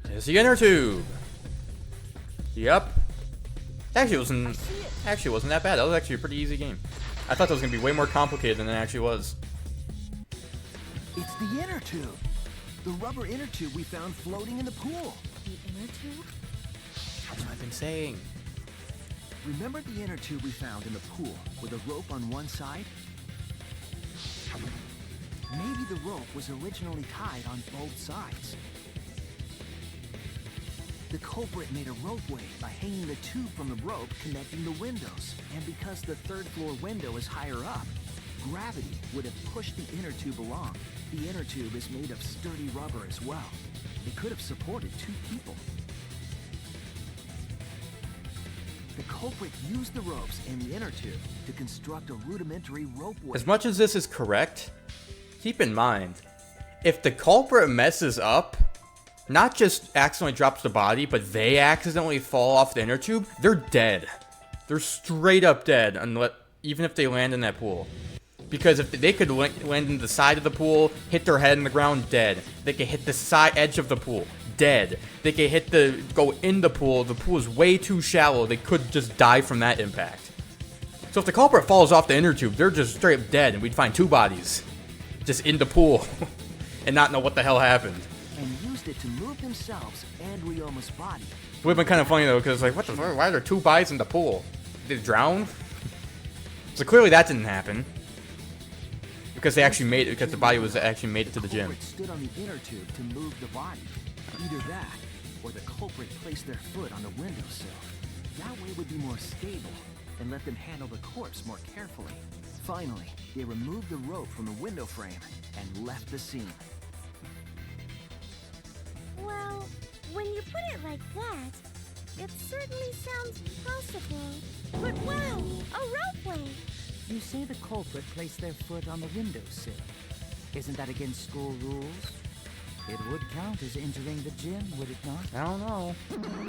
There's the inner tube. Yep. Actually, it wasn't that bad. That was actually a pretty easy game. I thought that was gonna be way more complicated than it actually was. It's the inner tube. The rubber inner tube we found floating in the pool. The inner tube? That's what I've been saying. Remember the inner tube we found in the pool with a rope on one side? Maybe the rope was originally tied on both sides. The culprit made a ropeway by hanging the tube from the rope connecting the windows. And because the third floor window is higher up, gravity would have pushed the inner tube along. The inner tube is made of sturdy rubber as well. It could have supported 2 people. The culprit used the ropes and the inner tube to construct a rudimentary ropeway. As much as this is correct, keep in mind, if the culprit messes up, not just accidentally drops the body, but they accidentally fall off the inner tube, they're dead. They're straight up dead, even if they land in that pool. Because if they could land in the side of the pool, hit their head in the ground, dead. They could hit the side edge of the pool, dead. They could go in the pool is way too shallow, they could just die from that impact. So if the culprit falls off the inner tube, they're just straight up dead, and we'd find 2 bodies just in the pool and not know what the hell happened. And used it to move themselves and Ryoma's body. It would have been kind of funny though, because like, what the fuck? Why are there 2 bodies in the pool? Did they drown? So clearly that didn't happen. Because they actually made it, because the body was actually made it to the gym. The culprit stood on the inner tube to move the body. Either that, or the culprit placed their foot on the windowsill. That way would be more stable, and let them handle the corpse more carefully. Finally, they removed the rope from the window frame and left the scene. Well, when you put it like that, it certainly sounds possible. But wow, a ropeway! You say the culprit placed their foot on the windowsill. Isn't that against school rules? It would count as entering the gym, would it not? I don't know.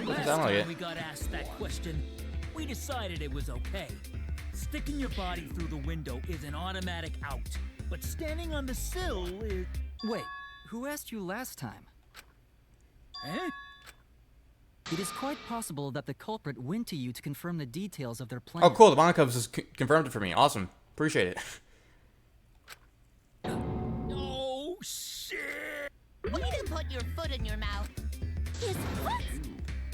Last Sound like time it. we got asked that question, we decided it was okay. Sticking your body through the window is an automatic out, but standing on the sill is... Wait, who asked you last time? Eh? It is quite possible that the culprit went to you to confirm the details of their plan. Oh, cool. The Monica just confirmed it for me. Awesome. Appreciate it. Oh, shit! Way to put your foot in your mouth. His foot!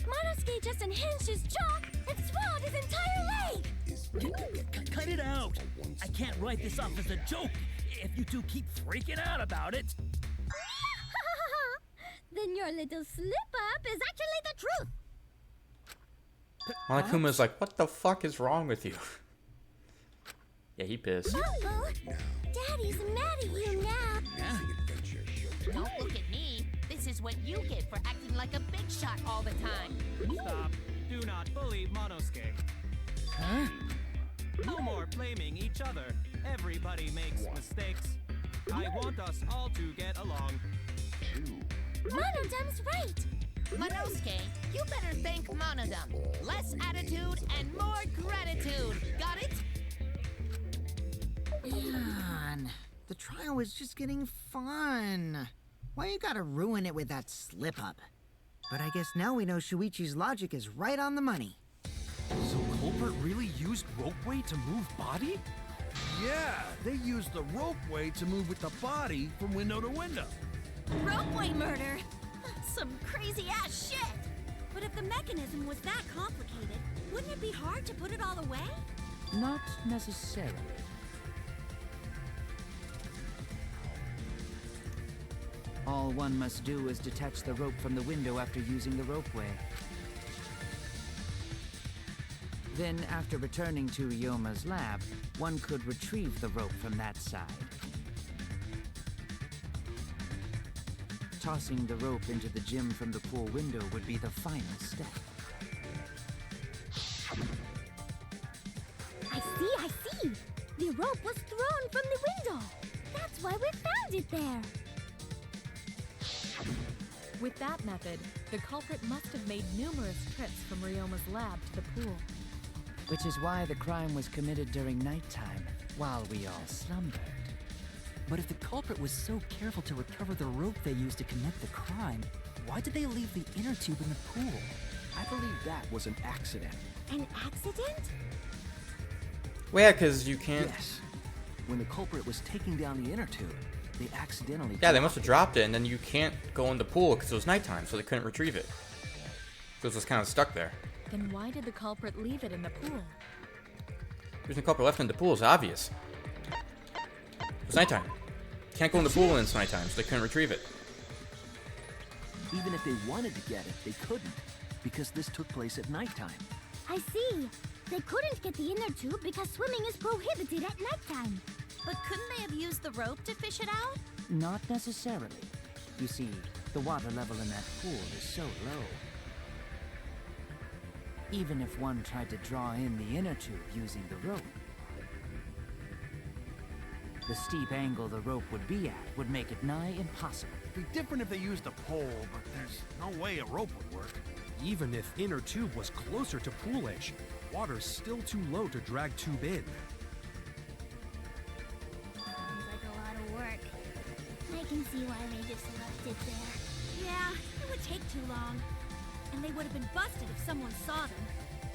Monosuke just unhinged his jaw and swallowed his entire leg! Cut it out! I can't write this off as a joke if you two keep freaking out about it. Then your little slip-up is actually the truth! Monokuma's like, what the fuck is wrong with you? Yeah, he pissed. Uh-oh! Daddy's mad at you now! Don't look at me. This is what you get for acting like a big shot all the time. Stop. Do not bully Monosuke. Huh? No more blaming each other. Everybody makes mistakes. I want us all to get along. Monodum's right! Monosuke, you better thank Monodum. Less attitude and more gratitude. Got it? Man, the trial was just getting fun. Why you gotta ruin it with that slip-up? But I guess now we know Shuichi's logic is right on the money. So culprit really used ropeway to move body? Yeah, they used the ropeway to move with the body from window to window. Ropeway murder? Some crazy-ass shit! But if the mechanism was that complicated, wouldn't it be hard to put it all away? Not necessarily. All one must do is detach the rope from the window after using the ropeway. Then, after returning to Ryoma's lab, one could retrieve the rope from that side. Tossing the rope into the gym from the pool window would be the final step. I see! The rope was thrown from the window! That's why we found it there! With that method, the culprit must have made numerous trips from Ryoma's lab to the pool. Which is why the crime was committed during nighttime, while we all slumbered. But if the culprit was so careful to recover the rope they used to commit the crime, why did they leave the inner tube in the pool? I believe that was an accident. An accident? Well, yeah, because you can't... Yes. When the culprit was taking down the inner tube, they accidentally... Yeah, they must have dropped it, and then you can't go in the pool because it was nighttime, so they couldn't retrieve it. So it was just kind of stuck there. Then why did the culprit leave it in the pool? The reason the culprit left it in the pool is obvious. It's nighttime. Can't go in the pool when it's nighttime, so they couldn't retrieve it. Even if they wanted to get it, they couldn't, because this took place at nighttime. I see. They couldn't get the inner tube because swimming is prohibited at nighttime. But couldn't they have used the rope to fish it out? Not necessarily. You see, the water level in that pool is so low. Even if one tried to draw in the inner tube using the rope, the steep angle the rope would be at would make it nigh impossible. It'd be different if they used a pole, but there's no way a rope would work. Even if inner tube was closer to pool edge, water's still too low to drag tube in. Sounds like a lot of work. I can see why they just left it there. Yeah, it would take too long. And they would have been busted if someone saw them.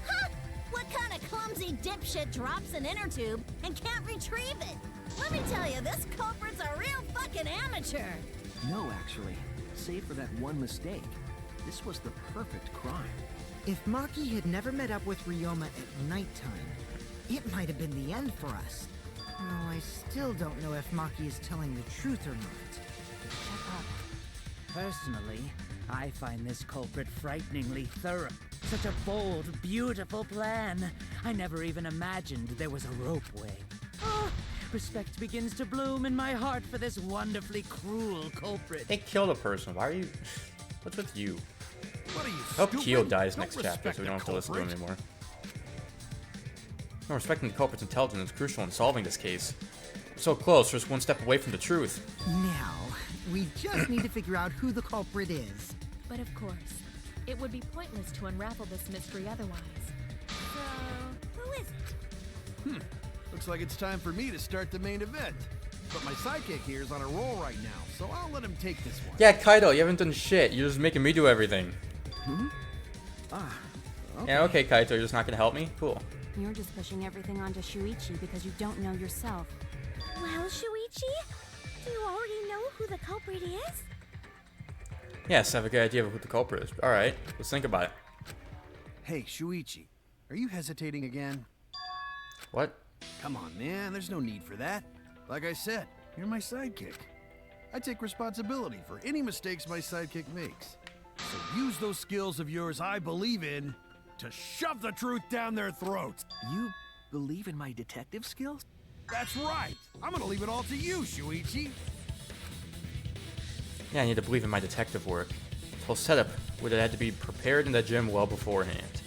Huh! What kind of clumsy dipshit drops an inner tube and can't retrieve it? Let me tell you, this culprit's a real fucking amateur. No, actually. Save for that one mistake. This was the perfect crime. If Maki had never met up with Ryoma at nighttime, it might have been the end for us. Though I still don't know if Maki is telling the truth or not. Shut up. Personally, I find this culprit frighteningly thorough. Such a bold, beautiful plan. I never even imagined there was a ropeway. Oh, respect begins to bloom in my heart for this wonderfully cruel culprit. They killed a person. Why are you... What's with you? What are you, I hope stupid? Kyo dies Don't next chapter respect so we don't have to the listen to him culprit. anymore. No, respecting the culprit's intelligence is crucial in solving this case. We're so close, we're just one step away from the truth. Now, we just need to figure out who the culprit is. But of course, it would be pointless to unravel this mystery otherwise. So, who is it? Looks like it's time for me to start the main event. But my sidekick here is on a roll right now, so I'll let him take this one. Yeah, Kaido, you haven't done shit. You're just making me do everything. Okay. Yeah, okay, Kaito, you're just not gonna help me? Cool. You're just pushing everything onto Shuichi because you don't know yourself. Well, Shuichi, do you already know who the culprit is? Yes, I have a good idea of who the culprit is. Alright, let's think about it. Hey, Shuichi, are you hesitating again? What? Come on, man, there's no need for that. Like I said, you're my sidekick. I take responsibility for any mistakes my sidekick makes. So use those skills of yours I believe in to shove the truth down their throats. You believe in my detective skills? That's right. I'm gonna leave it all to you, Shuichi. Yeah, I need to believe in my detective work. The whole setup would have had to be prepared in the gym well beforehand.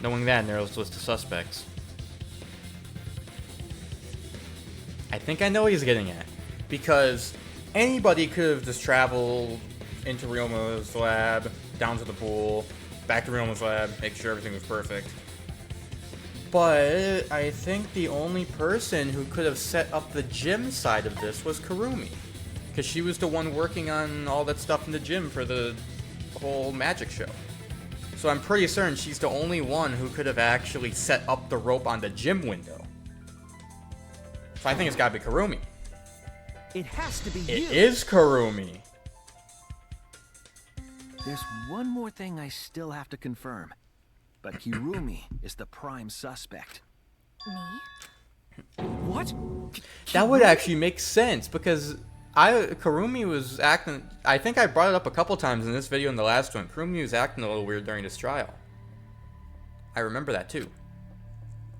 Knowing that narrows the list of suspects. I think I know what he's getting at. Because anybody could have just traveled into Ryoma's lab, down to the pool, back to Ryoma's lab, make sure everything was perfect. But I think the only person who could have set up the gym side of this was Kurumi. Because she was the one working on all that stuff in the gym for the whole magic show. So I'm pretty certain she's the only one who could have actually set up the rope on the gym window. So I think it's gotta be Kurumi. It has to be you. It is Kurumi. There's one more thing I still have to confirm. But Kurumi is the prime suspect. Me? What? That would actually make sense because Kurumi was acting. I think I brought it up a couple times in this video and the last one. Kurumi was acting a little weird during this trial. I remember that too.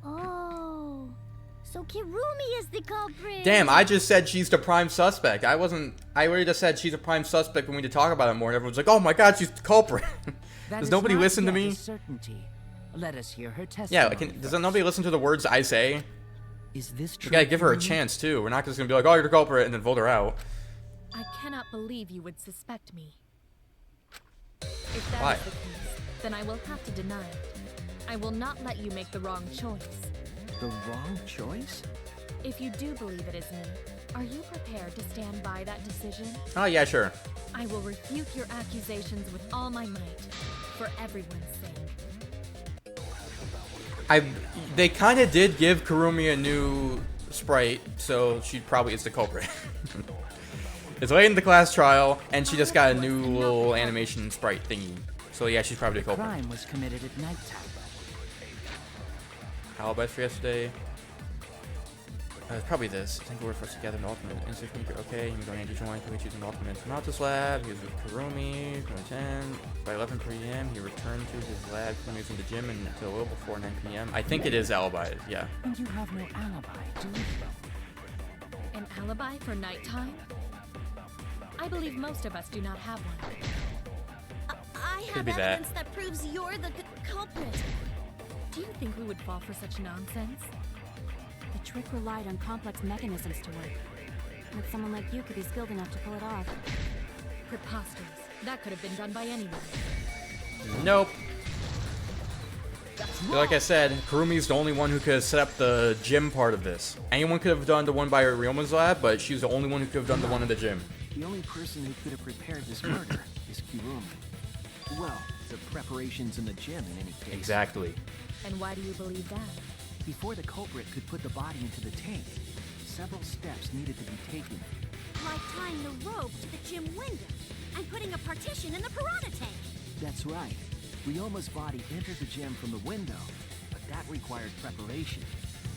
Oh, so Kirumi is the culprit. Damn, I just said she's the prime suspect. I already just said she's a prime suspect when we need to talk about it more. And everyone's like, oh my god, she's the culprit. Does nobody listen to me? Certainty. Let us hear her testimony. Yeah, does nobody listen to the words I say? Is this true? We gotta give her a chance too. We're not just gonna be like, oh, you're the culprit, and then vote her out. I cannot believe you would suspect me. If that Why? is the case, then I will have to deny it. I will not let you make the wrong choice. The wrong choice? If you do believe it is me, are you prepared to stand by that decision? Oh, yeah, sure. I will refute your accusations with all my might, for everyone's sake. They kind of did give Kurumi a new sprite, so she probably is the culprit. It's late in the class trial, and she just got a new little animation sprite thingy. So yeah, she's probably the culprit. Crime was committed at nighttime. Alibis for yesterday. It's probably this. I think we're forced together in ultimate. Instant speaker, okay. You can go and join. Can we choose an ultimate from Altus lab? He was with Kurumi. 10. By 11 p.m., he returned to his lab. Kurumi was in the gym until a little before 9 p.m. I think it is alibi, yeah. And you have no alibi, do you? An alibi for nighttime? I believe most of us do not have one. I Could have be that. evidence that proves you're the culprit. Do you think we would fall for such nonsense? The trick relied on complex mechanisms to work. But someone like you could be skilled enough to pull it off. Preposterous. That could have been done by anyone. Nope. Like I said, Kurumi's the only one who could have set up the gym part of this. Anyone could have done the one by Ryoma's lab, but she was the only one who could have done the one in the gym. The only person who could have prepared this murder is Kurumi. Well, the preparations in the gym in any case. Exactly. And why do you believe that? Before the culprit could put the body into the tank, several steps needed to be taken. Like tying the rope to the gym window and putting a partition in the piranha tank. That's right. Ryoma's body entered the gym from the window, but that required preparation.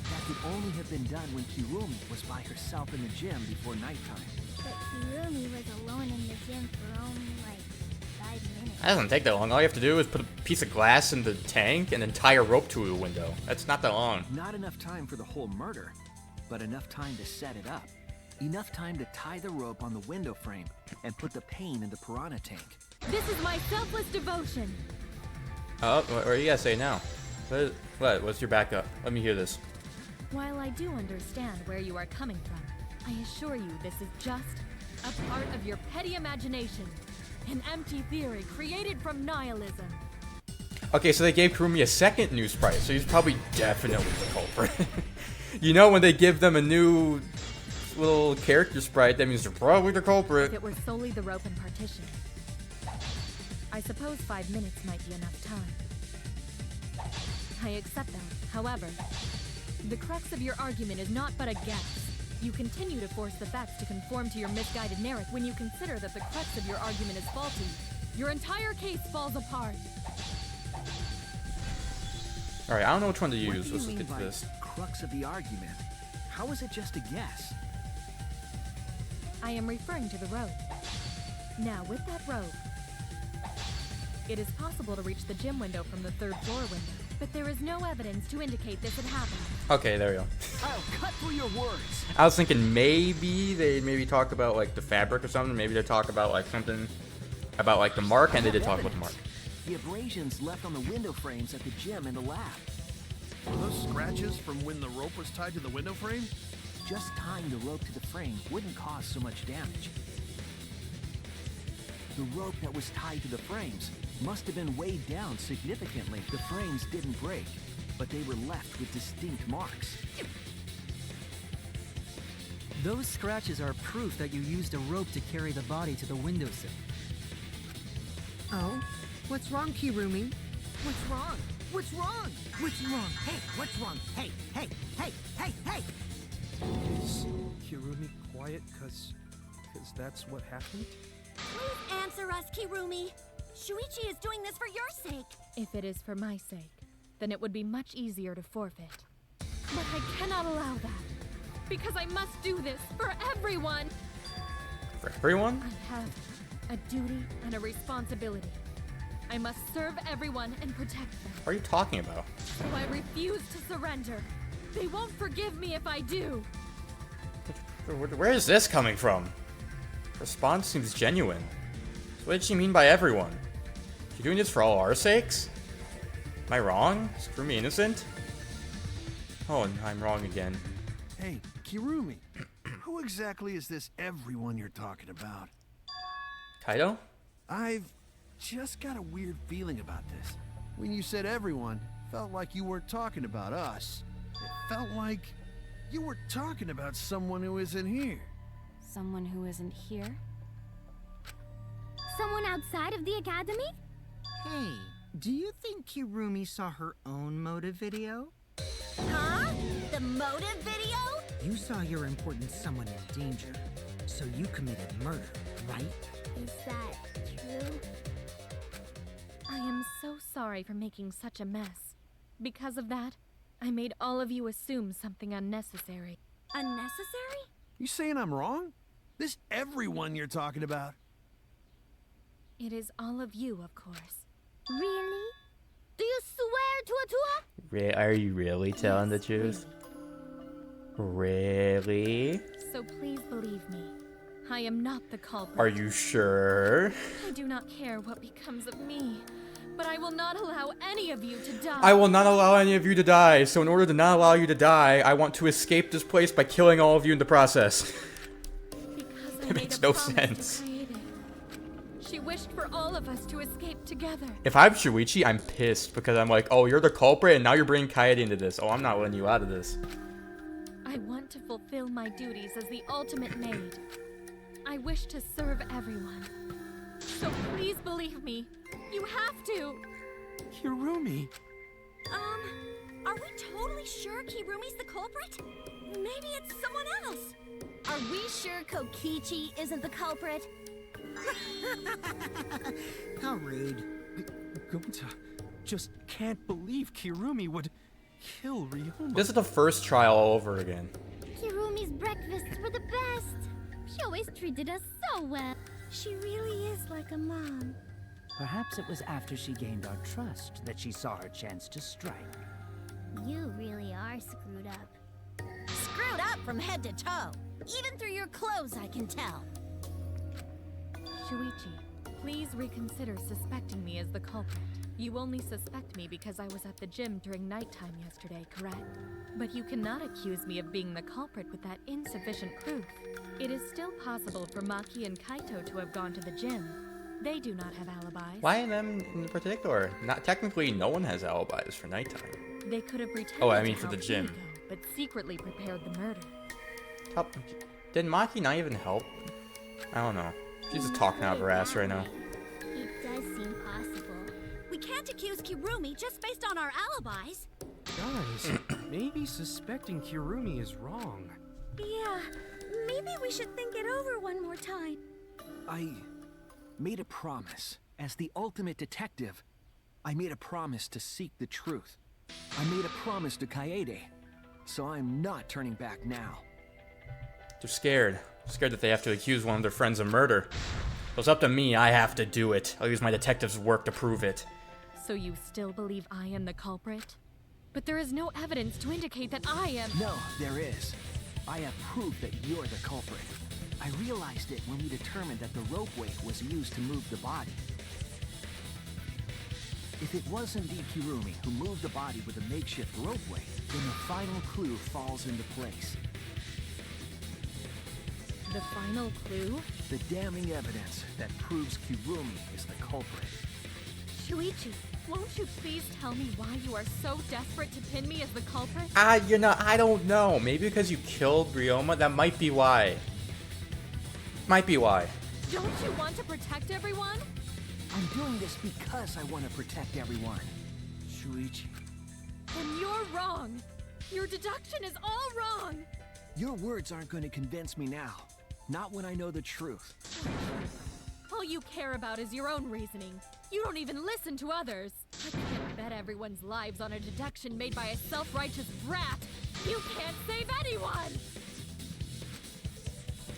That could only have been done when Kirumi was by herself in the gym before nighttime. But Kirumi was alone in the gym for only like 5 minutes. That doesn't take that long. All you have to do is put a piece of glass in the tank and then tie a rope to a window. That's not that long. Not enough time for the whole murder, but enough time to set it up. Enough time to tie the rope on the window frame and put the pain in the piranha tank. This is my selfless devotion. Oh, what are you gonna say now? What? What's your backup? Let me hear this. While I do understand where you are coming from, I assure you this is just a part of your petty imagination. An empty theory created from nihilism. Okay, so they gave Kurumi a second new sprite, so he's probably definitely the culprit. You know, when they give them a new little character sprite, that means they're probably the culprit. If it were solely the rope and partition, I suppose 5 minutes might be enough time. I accept that. However, the crux of your argument is not but a guess. You continue to force the facts to conform to your misguided narrative. When you consider that the crux of your argument is faulty, your entire case falls apart. Alright, I don't know which one to What use. do you Let's mean get to by this. crux of the argument? How is it just a guess? I am referring to the rope. Now, with that rope, it is possible to reach the gym window from the 3rd floor window, but there is no evidence to indicate this had happened. Okay, there we go. I'll cut through your words. I was thinking maybe they talk about like the fabric or something. Maybe they talk about like something about like the mark, and they did talk about the mark. The abrasions left on the window frames at the gym and the lab. Were those scratches from when the rope was tied to the window frame? Just tying the rope to the frame wouldn't cause so much damage. The rope that was tied to the frames must have been weighed down significantly. The frames didn't break, but they were left with distinct marks. Those scratches are proof that you used a rope to carry the body to the windowsill. Oh? What's wrong, Kirumi? What's wrong? What's wrong? What's wrong? Hey, what's wrong? Hey, hey, hey, hey, hey! Is Kirumi quiet cause that's what happened? Please answer us, Kirumi. Shuichi is doing this for your sake. If it is for my sake, then it would be much easier to forfeit. But I cannot allow that, because I must do this for everyone. For everyone? I have a duty and a responsibility. I must serve everyone and protect them. What are you talking about? So I refuse to surrender. They won't forgive me if I do. Where is this coming from? Response seems genuine. So what did she mean by everyone? She doing this for all our sakes? Am I wrong? Is Kurumi innocent? Oh, and I'm wrong again. Hey, Kirumi, who exactly is this everyone you're talking about? Kaido? I've just got a weird feeling about this. When you said everyone, felt like you weren't talking about us. It felt like you were talking about someone who isn't here. Someone who isn't here? Someone outside of the academy? Hey, do you think Kirumi saw her own motive video? Huh? The motive video? You saw your important someone in danger, so you committed murder, right? Is that true? I am so sorry for making such a mess. Because of that, I made all of you assume something unnecessary. Unnecessary? You saying I'm wrong? This everyone you're talking about? It is all of you, of course. Really? Do you swear to a Are you really telling the truth? Really? So please believe me. I am not the culprit. Are you sure? I do not care what becomes of me, but I will not allow any of you to die. I will not allow any of you to die, so in order to not allow you to die, I want to escape this place by killing all of you in the process. Because It makes no sense. She wished for all of us to escape together. If I'm Shuichi, I'm pissed because I'm like, oh, you're the culprit and now you're bringing Kaede into this. Oh, I'm not letting you out of this. I want to fulfill my duties as the ultimate maid. I wish to serve everyone. So please believe me. You have to. Kirumi. Are we totally sure Kirumi's the culprit? Maybe it's someone else. Are we sure Kokichi isn't the culprit? How rude. Gunta just can't believe Kirumi would kill Ryoma. This is the first trial all over again. Kirumi's breakfasts were the best. She always treated us so well. She really is like a mom. Perhaps it was after she gained our trust that she saw her chance to strike. You really are screwed up. Screwed up from head to toe. Even through your clothes, I can tell. Shuichi, please reconsider suspecting me as the culprit. You only suspect me because I was at the gym during nighttime yesterday, correct? But you cannot accuse me of being the culprit with that insufficient proof. It is still possible for Maki and Kaito to have gone to the gym. They do not have alibis. Why them in particular? Not technically, no one has alibis for nighttime. They could have pretended Oh, I mean to for the help gym. Inigo, but secretly prepared the murder. Did Maki not even help? I don't know. She's just talking out of her ass right now. It does seem possible. We can't accuse Kirumi just based on our alibis. Guys, maybe suspecting Kirumi is wrong. Yeah, maybe we should think it over one more time. I made a promise. As the ultimate detective, I made a promise to seek the truth. I made a promise to Kaede, so I'm not turning back now. They're scared. Scared that they have to accuse one of their friends of murder. If it's up to me, I have to do it. I'll use my detective's work to prove it. So you still believe I am the culprit? But there is no evidence to indicate that I am— No, there is. I have proof that you're the culprit. I realized it when we determined that the rope weight was used to move the body. If it was indeed Kirumi who moved the body with a makeshift rope weight, then the final clue falls into place. The final clue? The damning evidence that proves Kirumi is the culprit. Shuichi, won't you please tell me why you are so desperate to pin me as the culprit? You know, I don't know. Maybe because you killed Ryoma? That might be why. Might be why. Don't you want to protect everyone? I'm doing this because I want to protect everyone. Shuichi. Then you're wrong. Your deduction is all wrong. Your words aren't going to convince me now. Not when I know the truth. All you care about is your own reasoning. You don't even listen to others. I can't bet everyone's lives on a deduction made by a self-righteous brat. You can't save anyone!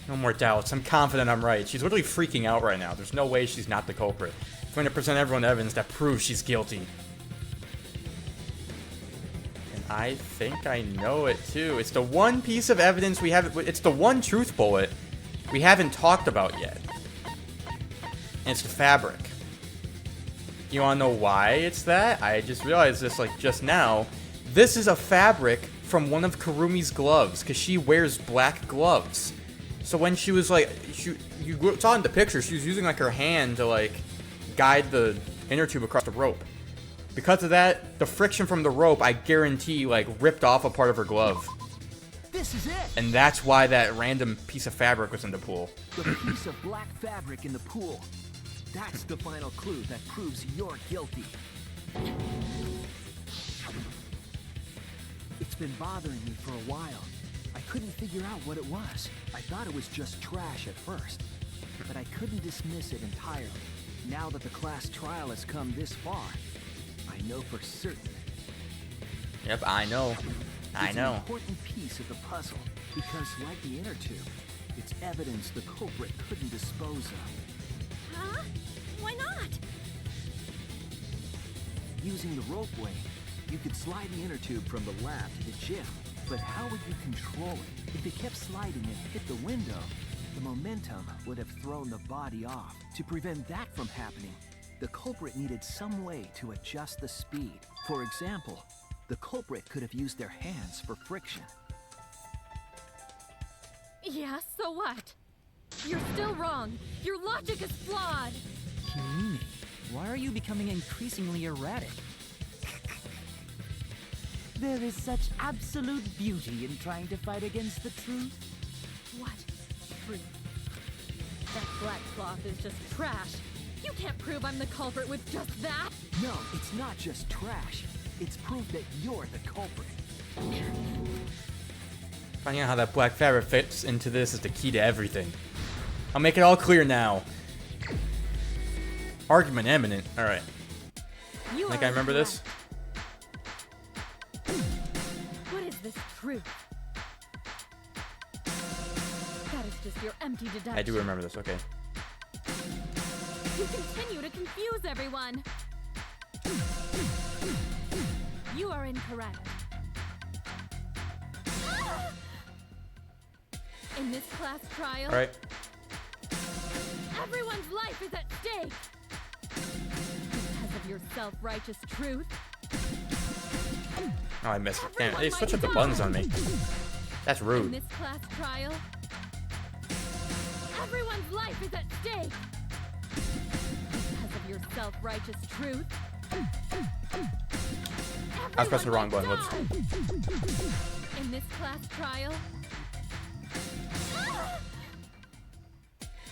No more doubts. I'm confident I'm right. She's literally freaking out right now. There's no way she's not the culprit. I'm going to present everyone evidence that proves she's guilty. And I think I know it too. It's the one piece of evidence we haven't... It's the one truth bullet we haven't talked about yet. And it's the fabric. You want to know why it's that? I just realized this like just now. This is a fabric from one of Kurumi's gloves because she wears black gloves. So when she was like, you saw in the picture, she was using like her hand to like guide the inner tube across the rope. Because of that, the friction from the rope, I guarantee, like ripped off a part of her glove. This is it! And that's why that random piece of fabric was in the pool. The piece of black fabric in the pool. That's the final clue that proves you're guilty. It's been bothering me for a while. I couldn't figure out what it was. I thought it was just trash at first, but I couldn't dismiss it entirely. Now that the class trial has come this far, I know for certain. Yep, I know. I It's know. an important piece of the puzzle, because like the inner tube, it's evidence the culprit couldn't dispose of. Huh? Why not? Using the ropeway, you could slide the inner tube from the lab to the gym. But how would you control it? If it kept sliding and hit the window, the momentum would have thrown the body off. To prevent that from happening, the culprit needed some way to adjust the speed. For example, the culprit could have used their hands for friction. Yeah, so what? You're still wrong. Your logic is flawed. Kirumi, why are you becoming increasingly erratic? There is such absolute beauty in trying to fight against the truth. What truth? That black cloth is just trash. You can't prove I'm the culprit with just that. No, it's not just trash. It's proof that you're the culprit. Finding out how that black fabric fits into this is the key to everything. I'll make it all clear now. Argument imminent. Alright. You Think are I remember this? What is this truth? That is just your empty deduction. I do remember this, okay. You continue to confuse everyone. You are incorrect. In this class trial, Alright. everyone's life is at stake. Because of of your self-righteous truth. Oh, I missed it. Damn, they switched up the buttons on me. That's In rude. this class trial, everyone's life is at stake. Because of your self-righteous truth. I was pressing the wrong button. Whoops. In this class trial,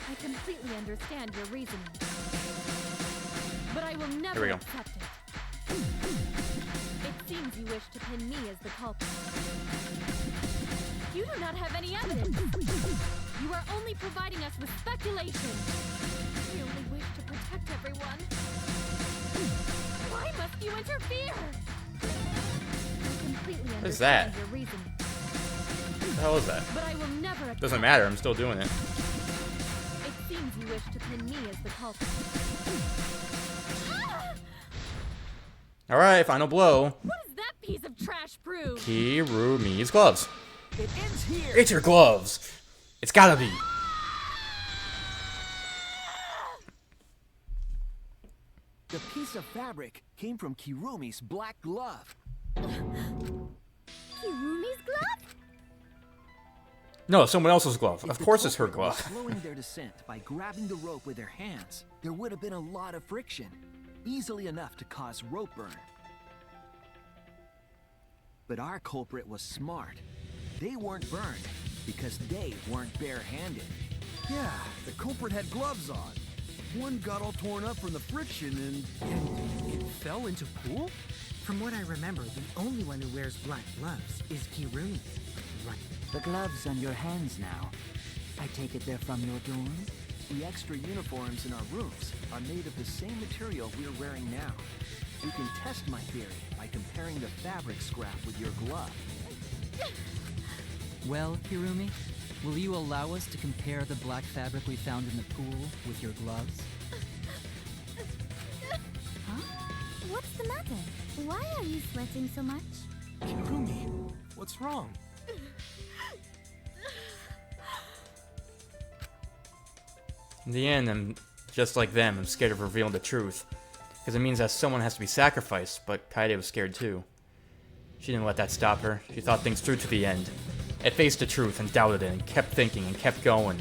I completely understand your reasoning, but I will Here we never go. accept it. It seems you wish to pin me as the culprit. You do not have any evidence. You are only providing us with speculation. We only wish to protect everyone. Why must you interfere? I completely What is that? understand your reasoning, What the hell is that? but I will never accept Doesn't matter. I'm still doing it. It seems you wish to pin me as the culprit. All right, final blow. What does that piece of trash prove? Kirumi's gloves. It ends here. It's your gloves. It's gotta be. The piece of fabric came from Kirumi's black glove. Kirumi's glove? No, someone else's glove. If Of the course it's her culprit was glove. slowing their descent by grabbing the rope with their hands, there would have been a lot of friction, easily enough to cause rope burn. But our culprit was smart. They weren't burned because they weren't barehanded. Yeah, the culprit had gloves on. One got all torn up from the friction and It fell into pool? From what I remember, the only one who wears black gloves is Kirumi. Right. The gloves on your hands now. I take it they're from your dorm? The extra uniforms in our rooms are made of the same material we're wearing now. You can test my theory by comparing the fabric scrap with your glove. Well, Kirumi, will you allow us to compare the black fabric we found in the pool with your gloves? Huh? What's the matter? Why are you sweating so much? Kirumi, what's wrong? In the end, I'm just like them. I'm scared of revealing the truth. Because it means that someone has to be sacrificed, but Kaede was scared too. She didn't let that stop her. She thought things through to the end. It faced the truth and doubted it and kept thinking and kept going.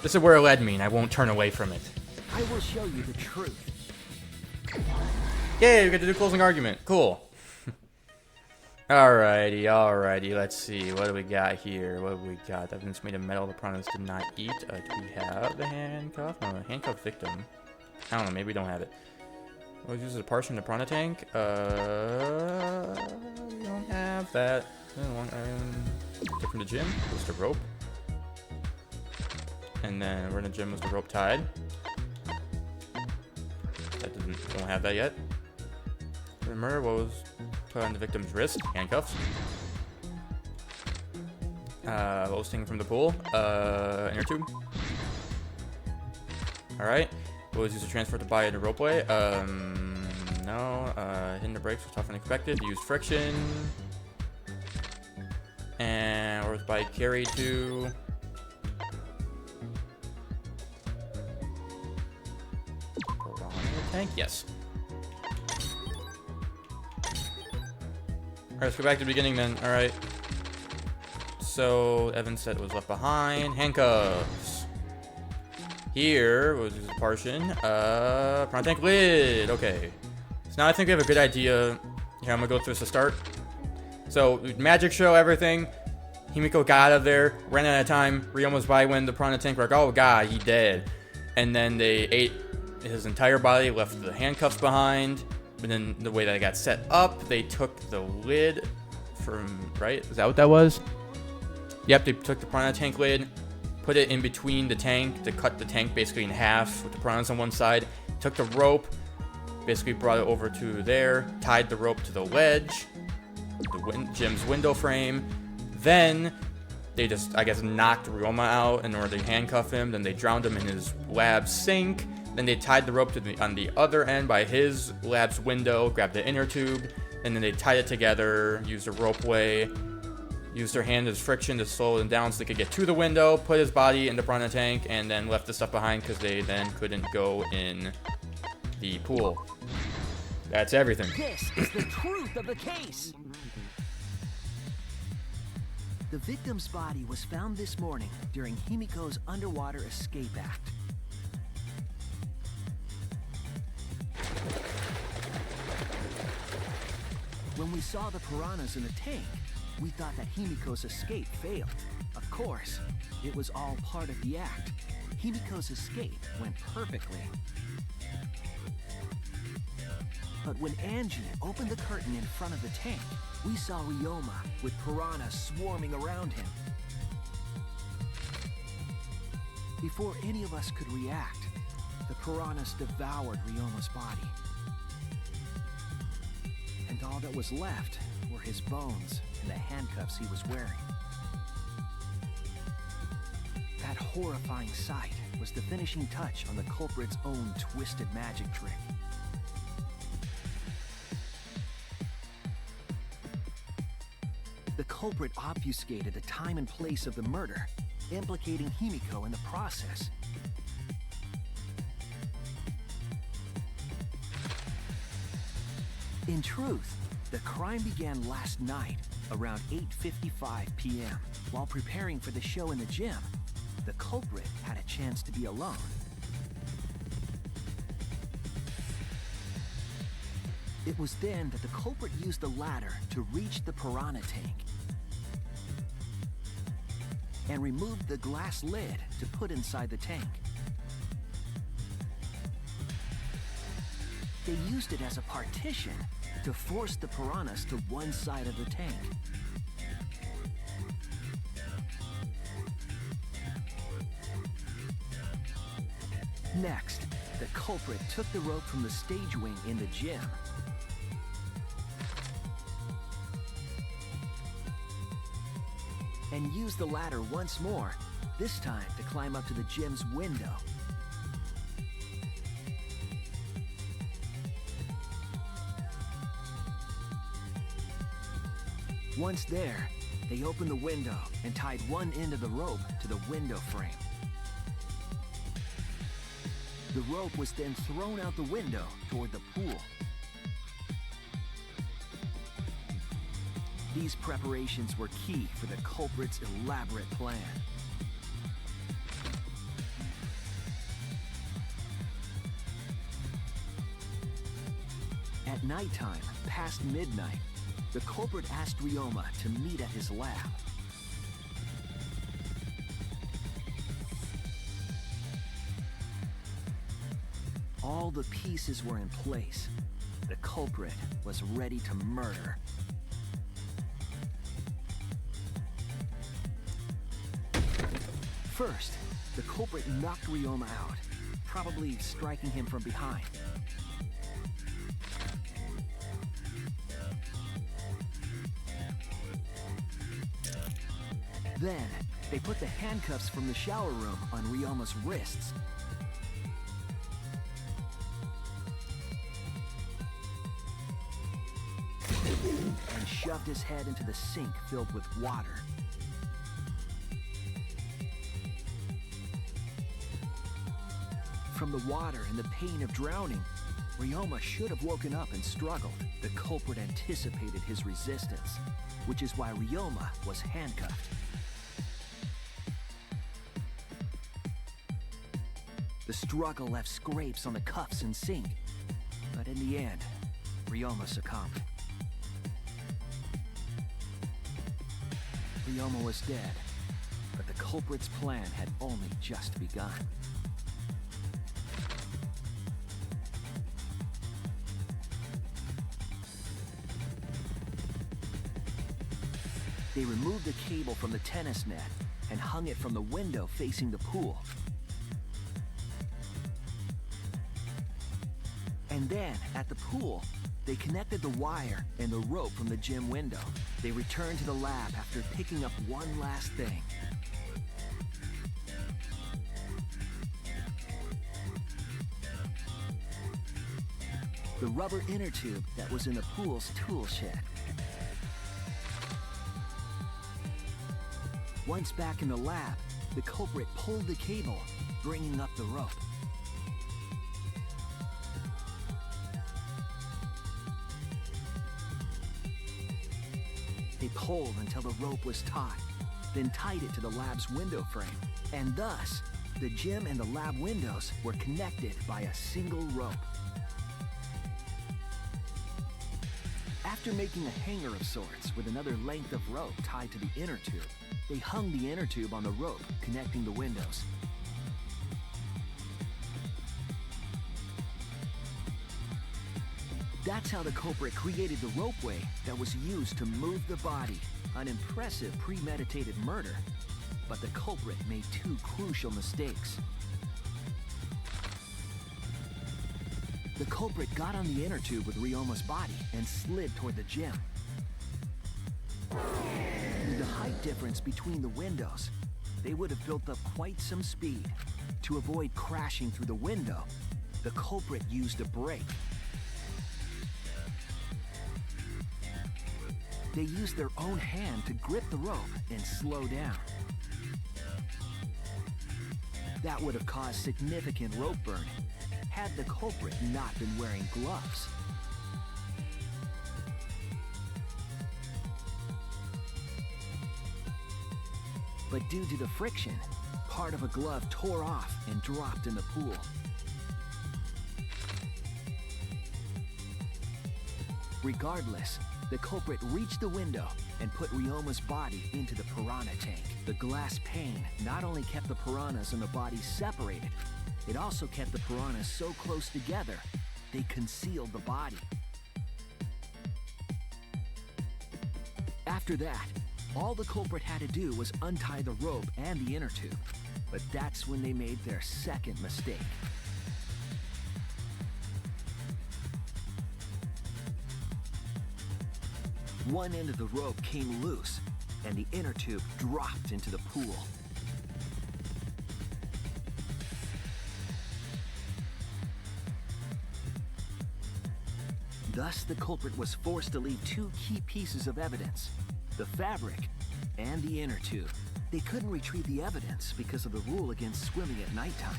This is where it led me, and I won't turn away from it. I will show you the truth. Yay, we get to do closing argument. Cool. Alrighty, let's see. What do we got here? What do we got? Evidence made of metal the piranhas did not eat. Do we have the handcuff? No, the handcuff victim. I don't know, maybe we don't have it. What was used as a partition in the piranha tank? We don't have that. From the gym was the rope. And then we're in the gym was the rope tied. Don't have that yet. Remember what was put on the victim's wrist? Handcuffs. What was taken from the pool? Inner tube. Alright. What was used to transport the body in the ropeway? No. Hitting the brakes was tougher than expected. Used friction. And where was the body carried to? Hold on in the tank? Yes. Alright, let's go back to the beginning then. Alright. So, Evan said it was left behind. Handcuffs. Here was a portion. Piranha tank lid. Okay. So now I think we have a good idea. Here, I'm gonna go through this to start. So, magic show, everything. Himiko got out of there, ran out of time. Ryoma was by when the piranha tank were like, oh god, he dead. And then they ate his entire body, left the handcuffs behind. But then the way that it got set up, they took the lid from, right? Is that what that was? Yep, they took the piranha tank lid, put it in between the tank to cut the tank basically in half with the piranhas on one side. Took the rope, basically brought it over to there, tied the rope to the ledge, the gym's window frame. Then they just, I guess, knocked Ryoma out in order to handcuff him. Then they drowned him in his lab sink. Then they tied the rope to on the other end by his lab's window, grabbed the inner tube, and then they tied it together, used a ropeway, used their hand as friction to slow them down so they could get to the window, put his body in the piranha tank, and then left the stuff behind because they then couldn't go in the pool. That's everything. This is the truth of the case. The victim's body was found this morning during Himiko's underwater escape act. When we saw the piranhas in the tank, we thought that Himiko's escape failed. Of course, it was all part of the act. Himiko's escape went perfectly. But when Angie opened the curtain in front of the tank, we saw Ryoma with piranhas swarming around him. Before any of us could react, the piranhas devoured Ryoma's body. And all that was left were his bones and the handcuffs he was wearing. That horrifying sight was the finishing touch on the culprit's own twisted magic trick. The culprit obfuscated the time and place of the murder, implicating Himiko in the process. In truth, the crime began last night around 8:55 p.m. While preparing for the show in the gym, the culprit had a chance to be alone. It was then that the culprit used the ladder to reach the piranha tank and removed the glass lid to put inside the tank. They used it as a partition to force the piranhas to one side of the tank. Next, the culprit took the rope from the stage wing in the gym and used the ladder once more, this time to climb up to the gym's window. Once there, they opened the window and tied one end of the rope to the window frame. The rope was then thrown out the window toward the pool. These preparations were key for the culprit's elaborate plan. At nighttime, past midnight, the culprit asked Ryoma to meet at his lab. All the pieces were in place. The culprit was ready to murder. First, the culprit knocked Ryoma out, probably striking him from behind. Then, they put the handcuffs from the shower room on Ryoma's wrists. And shoved his head into the sink filled with water. From the water and the pain of drowning, Ryoma should have woken up and struggled. The culprit anticipated his resistance, which is why Ryoma was handcuffed. The struggle left scrapes on the cuffs and sink, but in the end, Ryoma succumbed. Ryoma was dead, but the culprit's plan had only just begun. They removed the cable from the tennis net and hung it from the window facing the pool. And then, at the pool, they connected the wire and the rope from the gym window. They returned to the lab after picking up one last thing. The rubber inner tube that was in the pool's tool shed. Once back in the lab, the culprit pulled the cable, bringing up the rope. pulled until the rope was taut, then tied it to the lab's window frame, and thus, the gym and the lab windows were connected by a single rope. After making a hanger of sorts with another length of rope tied to the inner tube, they hung the inner tube on the rope connecting the windows. That's how the culprit created the ropeway that was used to move the body. An impressive premeditated murder. But the culprit made two crucial mistakes. The culprit got on the inner tube with Ryoma's body and slid toward the gym. With the height difference between the windows, they would have built up quite some speed. To avoid crashing through the window, the culprit used a brake. They used their own hand to grip the rope and slow down. That would have caused significant rope burn had the culprit not been wearing gloves. But due to the friction, part of a glove tore off and dropped in the pool. Regardless, the culprit reached the window and put Ryoma's body into the piranha tank. The glass pane not only kept the piranhas and the body separated, it also kept the piranhas so close together, they concealed the body. After that, all the culprit had to do was untie the rope and the inner tube. But that's when they made their second mistake. One end of the rope came loose, and the inner tube dropped into the pool. Thus, the culprit was forced to leave two key pieces of evidence, the fabric and the inner tube. They couldn't retrieve the evidence because of the rule against swimming at nighttime.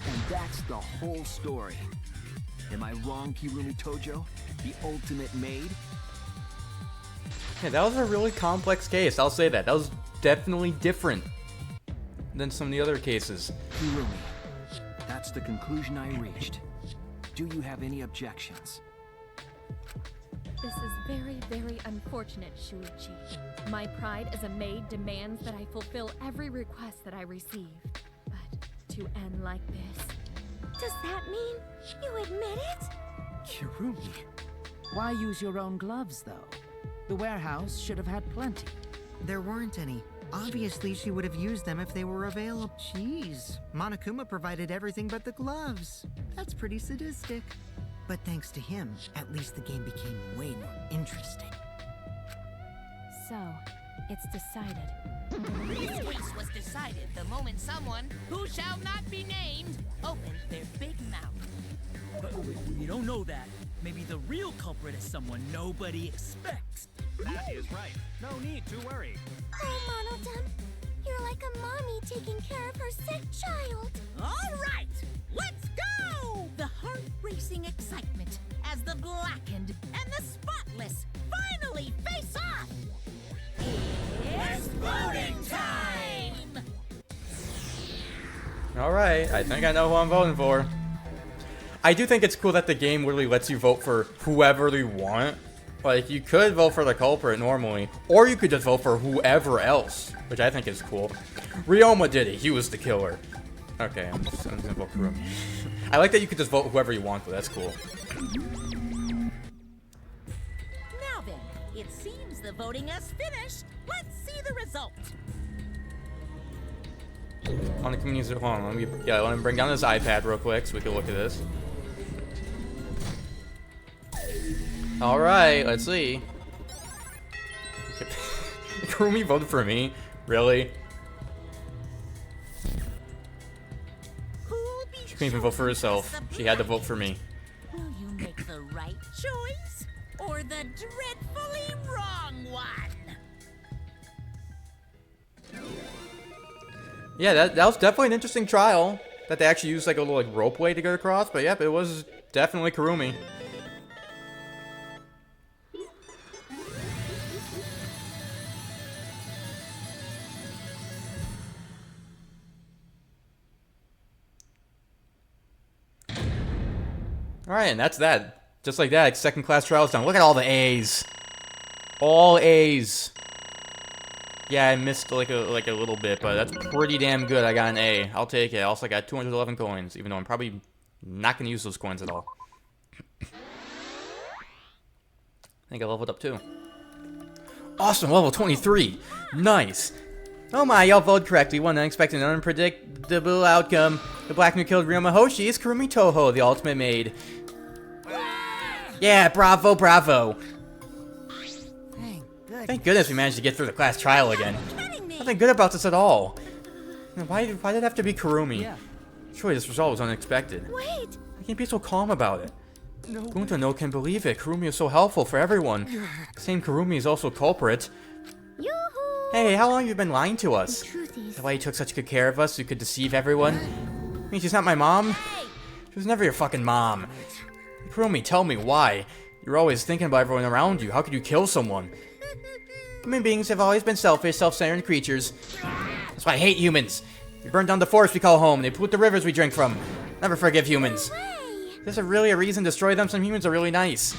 And that's the whole story. Am I wrong, Kirumi Tojo? The ultimate maid? Yeah, that was a really complex case, I'll say that. That was definitely different than some of the other cases. Kirumi, that's the conclusion I reached. Do you have any objections? This is very, very unfortunate, Shuichi. My pride as a maid demands that I fulfill every request that I receive. But to end like this... Does that mean you admit it? Kirumi, why use your own gloves, though? The warehouse should have had plenty. There weren't any. Obviously, she would have used them if they were available. Jeez, Monokuma provided everything but the gloves. That's pretty sadistic. But thanks to him, at least the game became way more interesting. So, it's decided. This case was decided the moment someone, who shall not be named, opened their big mouth. But you don't know that. Maybe the real culprit is someone nobody expects. That is right. No need to worry. Oh, Monodum, you're like a mommy taking care of her sick child. All right, let's go! The heart-racing excitement as the blackened and the spotless finally face off. It's voting time! Alright, I think I know who I'm voting for. I do think it's cool that the game really lets you vote for whoever you want. Like, you could vote for the culprit normally, or you could just vote for whoever else, which I think is cool. Ryoma did it, he was the killer. Okay, I'm just gonna vote for him. I like that you could just vote whoever you want, though, that's cool. Now then, it seems the voting has finished. Let's see the result. On the community, hold on, let me bring down this iPad real quick so we can look at this. Alright, let's see. Kurumi voted for me? Really? She couldn't even vote for herself. She had to vote for me. Will you make the right choice or the dreadfully wrong one? Yeah, that was definitely an interesting trial. that they actually used like a little like rope way to get across, but yep, it was definitely Kurumi. Alright, and that's that. Just like that, second class trial's done. Look at all the A's. All A's. Yeah, I missed like a little bit, but that's pretty damn good. I got an A. I'll take it. I also got 211 coins, even though I'm probably not going to use those coins at all. I think I leveled up too. Awesome, level 23. Nice. Oh my, y'all voted correctly. One unexpected and unpredictable outcome. The black who killed Ryoma Hoshi is Kurumi Toho, the ultimate maid. Yeah, bravo, bravo. Thank goodness we managed to get through the class trial again. Nothing good about this at all. Why did it have to be Kurumi? Yeah. Surely this result was unexpected. Wait! I can't be so calm about it. Gunta no can believe it. Kurumi is so helpful for everyone. Same Kurumi is also culprit. Yoo-hoo! Hey, how long have you been lying to us? The truth is... Is that why you took such good care of us so you could deceive everyone? I mean, she's not my mom? She was never your fucking mom. Kurumi, tell me why. You're always thinking about everyone around you. How could you kill someone? Human beings have always been selfish, self-centered creatures. That's why I hate humans. They burn down the forest we call home. They pollute the rivers we drink from. Never forgive humans. Is there really a reason to destroy them? Some humans are really nice.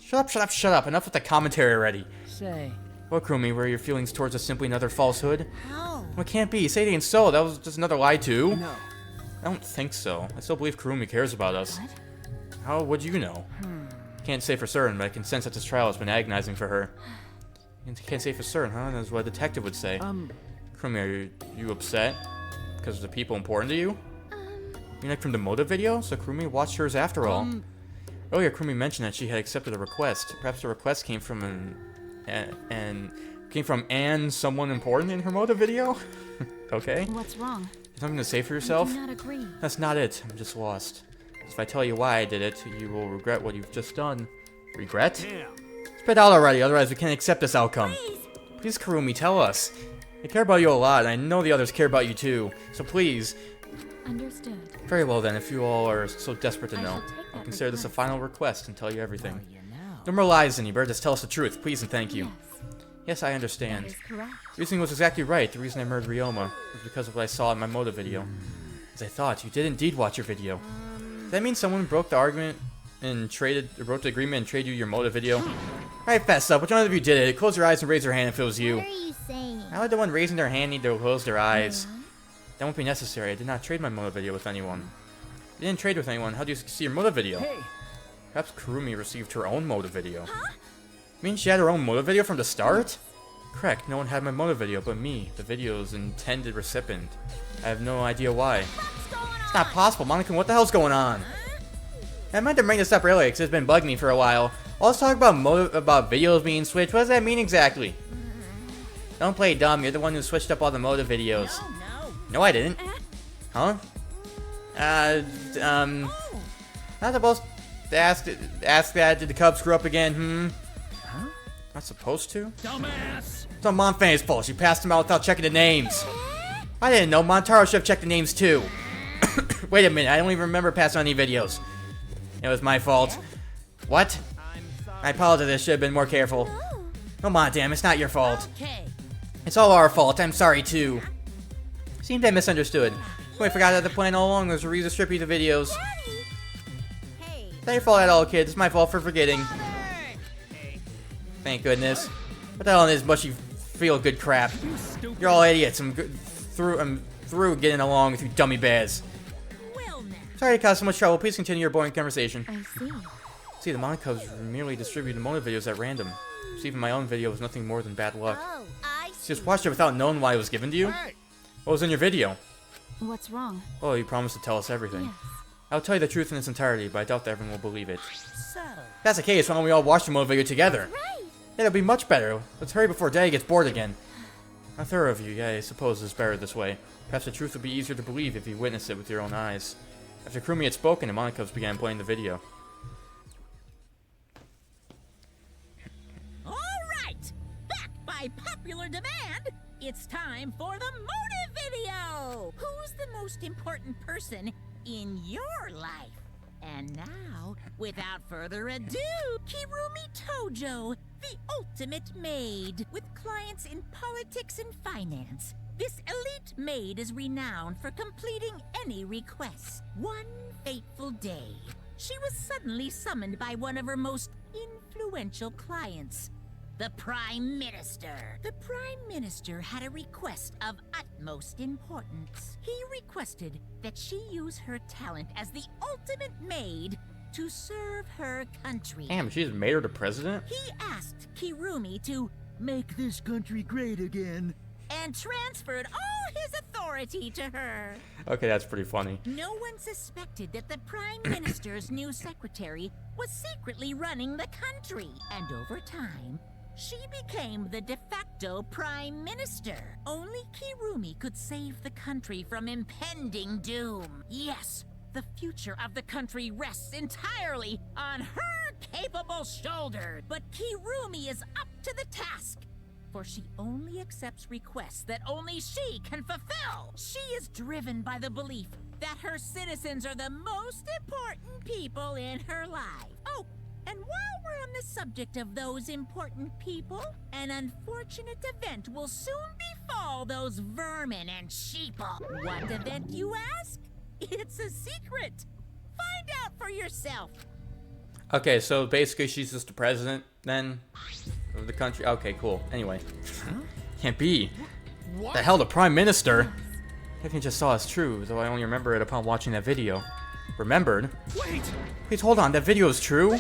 Shut up, shut up, shut up. Enough with the commentary already. Say. Well, Kurumi, were your feelings towards us simply another falsehood? How? Well, it can't be. Say it ain't so. That was just another lie, too. No. I don't think so. I still believe Kurumi cares about us. What? How would you know? Can't say for certain, but I can sense that this trial has been agonizing for her. Can't say for certain, huh? That's what a detective would say. Kurumi, are you upset? Because of the people important to you? You're like from the motive video? So Kurumi watched hers after all. Earlier, Kurumi mentioned that she had accepted a request. Perhaps the request came from someone important in her motive video? Okay. What's wrong? You something to say for yourself? I do not agree. That's not it. I'm just lost. If I tell you why I did it, you will regret what you've just done. Regret? Spit out already, otherwise we can't accept this outcome. Please, Kurumi, tell us. I care about you a lot, and I know the others care about you too. So please. Understood. Very well then, if you all are so desperate to I know, shall take I'll that consider this a request. final request and tell you everything. Well, you know. No more lies, then. You better just tell us the truth, please and thank you. Yes, Yes, I understand. that is correct. Reasoning was exactly right. The reason I murdered Ryoma was because of what I saw in my motive video. As I thought, you did indeed watch your video. Does that mean someone broke the argument and broke the agreement and traded you your motive video? Alright, fess up. Which one of you did it? Close your eyes and raise your hand if it was you. What are you saying? How would the one raising their hand need to close their eyes? That won't be necessary. I did not trade my motive video with anyone. You didn't trade with anyone. How do you see your motive video? Hey. Perhaps Kurumi received her own motive video. Huh? You mean she had her own motive video from the start? Correct. No one had my motive video but me, the video's intended recipient. I have no idea why. It's not possible. Monica, what the hell's going on? I meant to bring this up earlier because it's been bugging me for a while. All this talk about videos being switched, what does that mean exactly? Don't play dumb, you're the one who switched up all the motive videos. No, I didn't. Huh? Not supposed to ask that, did the Cubs screw up again, Huh? Not supposed to? Dumbass! It's on Monfan's fault, she passed them out without checking the names. I didn't know, Montaro should have checked the names too. Wait a minute, I don't even remember passing on any videos. It was my fault. What? I apologize, I should have been more careful. Come on, damn, it's not your fault. Okay. It's all our fault, I'm sorry too. Seemed I misunderstood. I forgot that the plan all along was to redistribute the videos. Hey. It's not your fault at all, kid. It's my fault for forgetting. Thank goodness. What the hell is mushy feel-good crap? You're all idiots. I'm through getting along with you dummy bears. Well now. Sorry to cause so much trouble. Please continue your boring conversation. I see. See, the Monicos merely distributed motive videos at random. So even my own video was nothing more than bad luck. Oh, I She just watched it without knowing why it was given to you? What was in your video? What's wrong? Oh, you promised to tell us everything. Yes. I'll tell you the truth in its entirety, but I doubt that everyone will believe it. So. If that's the case, why don't we all watch the motive video together? right. It'll be much better. Let's hurry before Daddy gets bored again. How thorough of you. Yeah, I suppose it's better this way. Perhaps the truth would be easier to believe if you witnessed it with your own eyes. After Kurumi had spoken, the Monicos began playing the video. All right. Back by popular demand, It's time for the motive video! Who's the most important person in your life? And now, without further ado, Kirumi Tojo, the ultimate maid. With clients in politics and finance, this elite maid is renowned for completing any requests. One fateful day, she was suddenly summoned by one of her most influential clients, the Prime Minister. The Prime Minister had a request of utmost importance. He requested that she use her talent as the ultimate maid to serve her country. Damn, she's made her the president? He asked Kirumi to make this country great again, and transferred all his authority to her. Okay, that's pretty funny. No one suspected that the Prime Minister's new secretary was secretly running the country. And over time, she became the de facto Prime Minister. Only Kirumi could save the country from impending doom. Yes, the future of the country rests entirely on her capable shoulders. But Kirumi is up to the task, for she only accepts requests that only she can fulfill. She is driven by the belief that her citizens are the most important people in her life. Oh, and while we're on the subject of those important people, an unfortunate event will soon befall those vermin and sheeple. What event, you ask? It's a secret. Find out for yourself. Okay, so basically she's just the president, then, of the country. Okay, cool. Anyway. Can't be. What? The hell, the Prime Minister? Everything just saw is true, though I only remember it upon watching that video. Remembered? Wait! Please hold on, that video is true?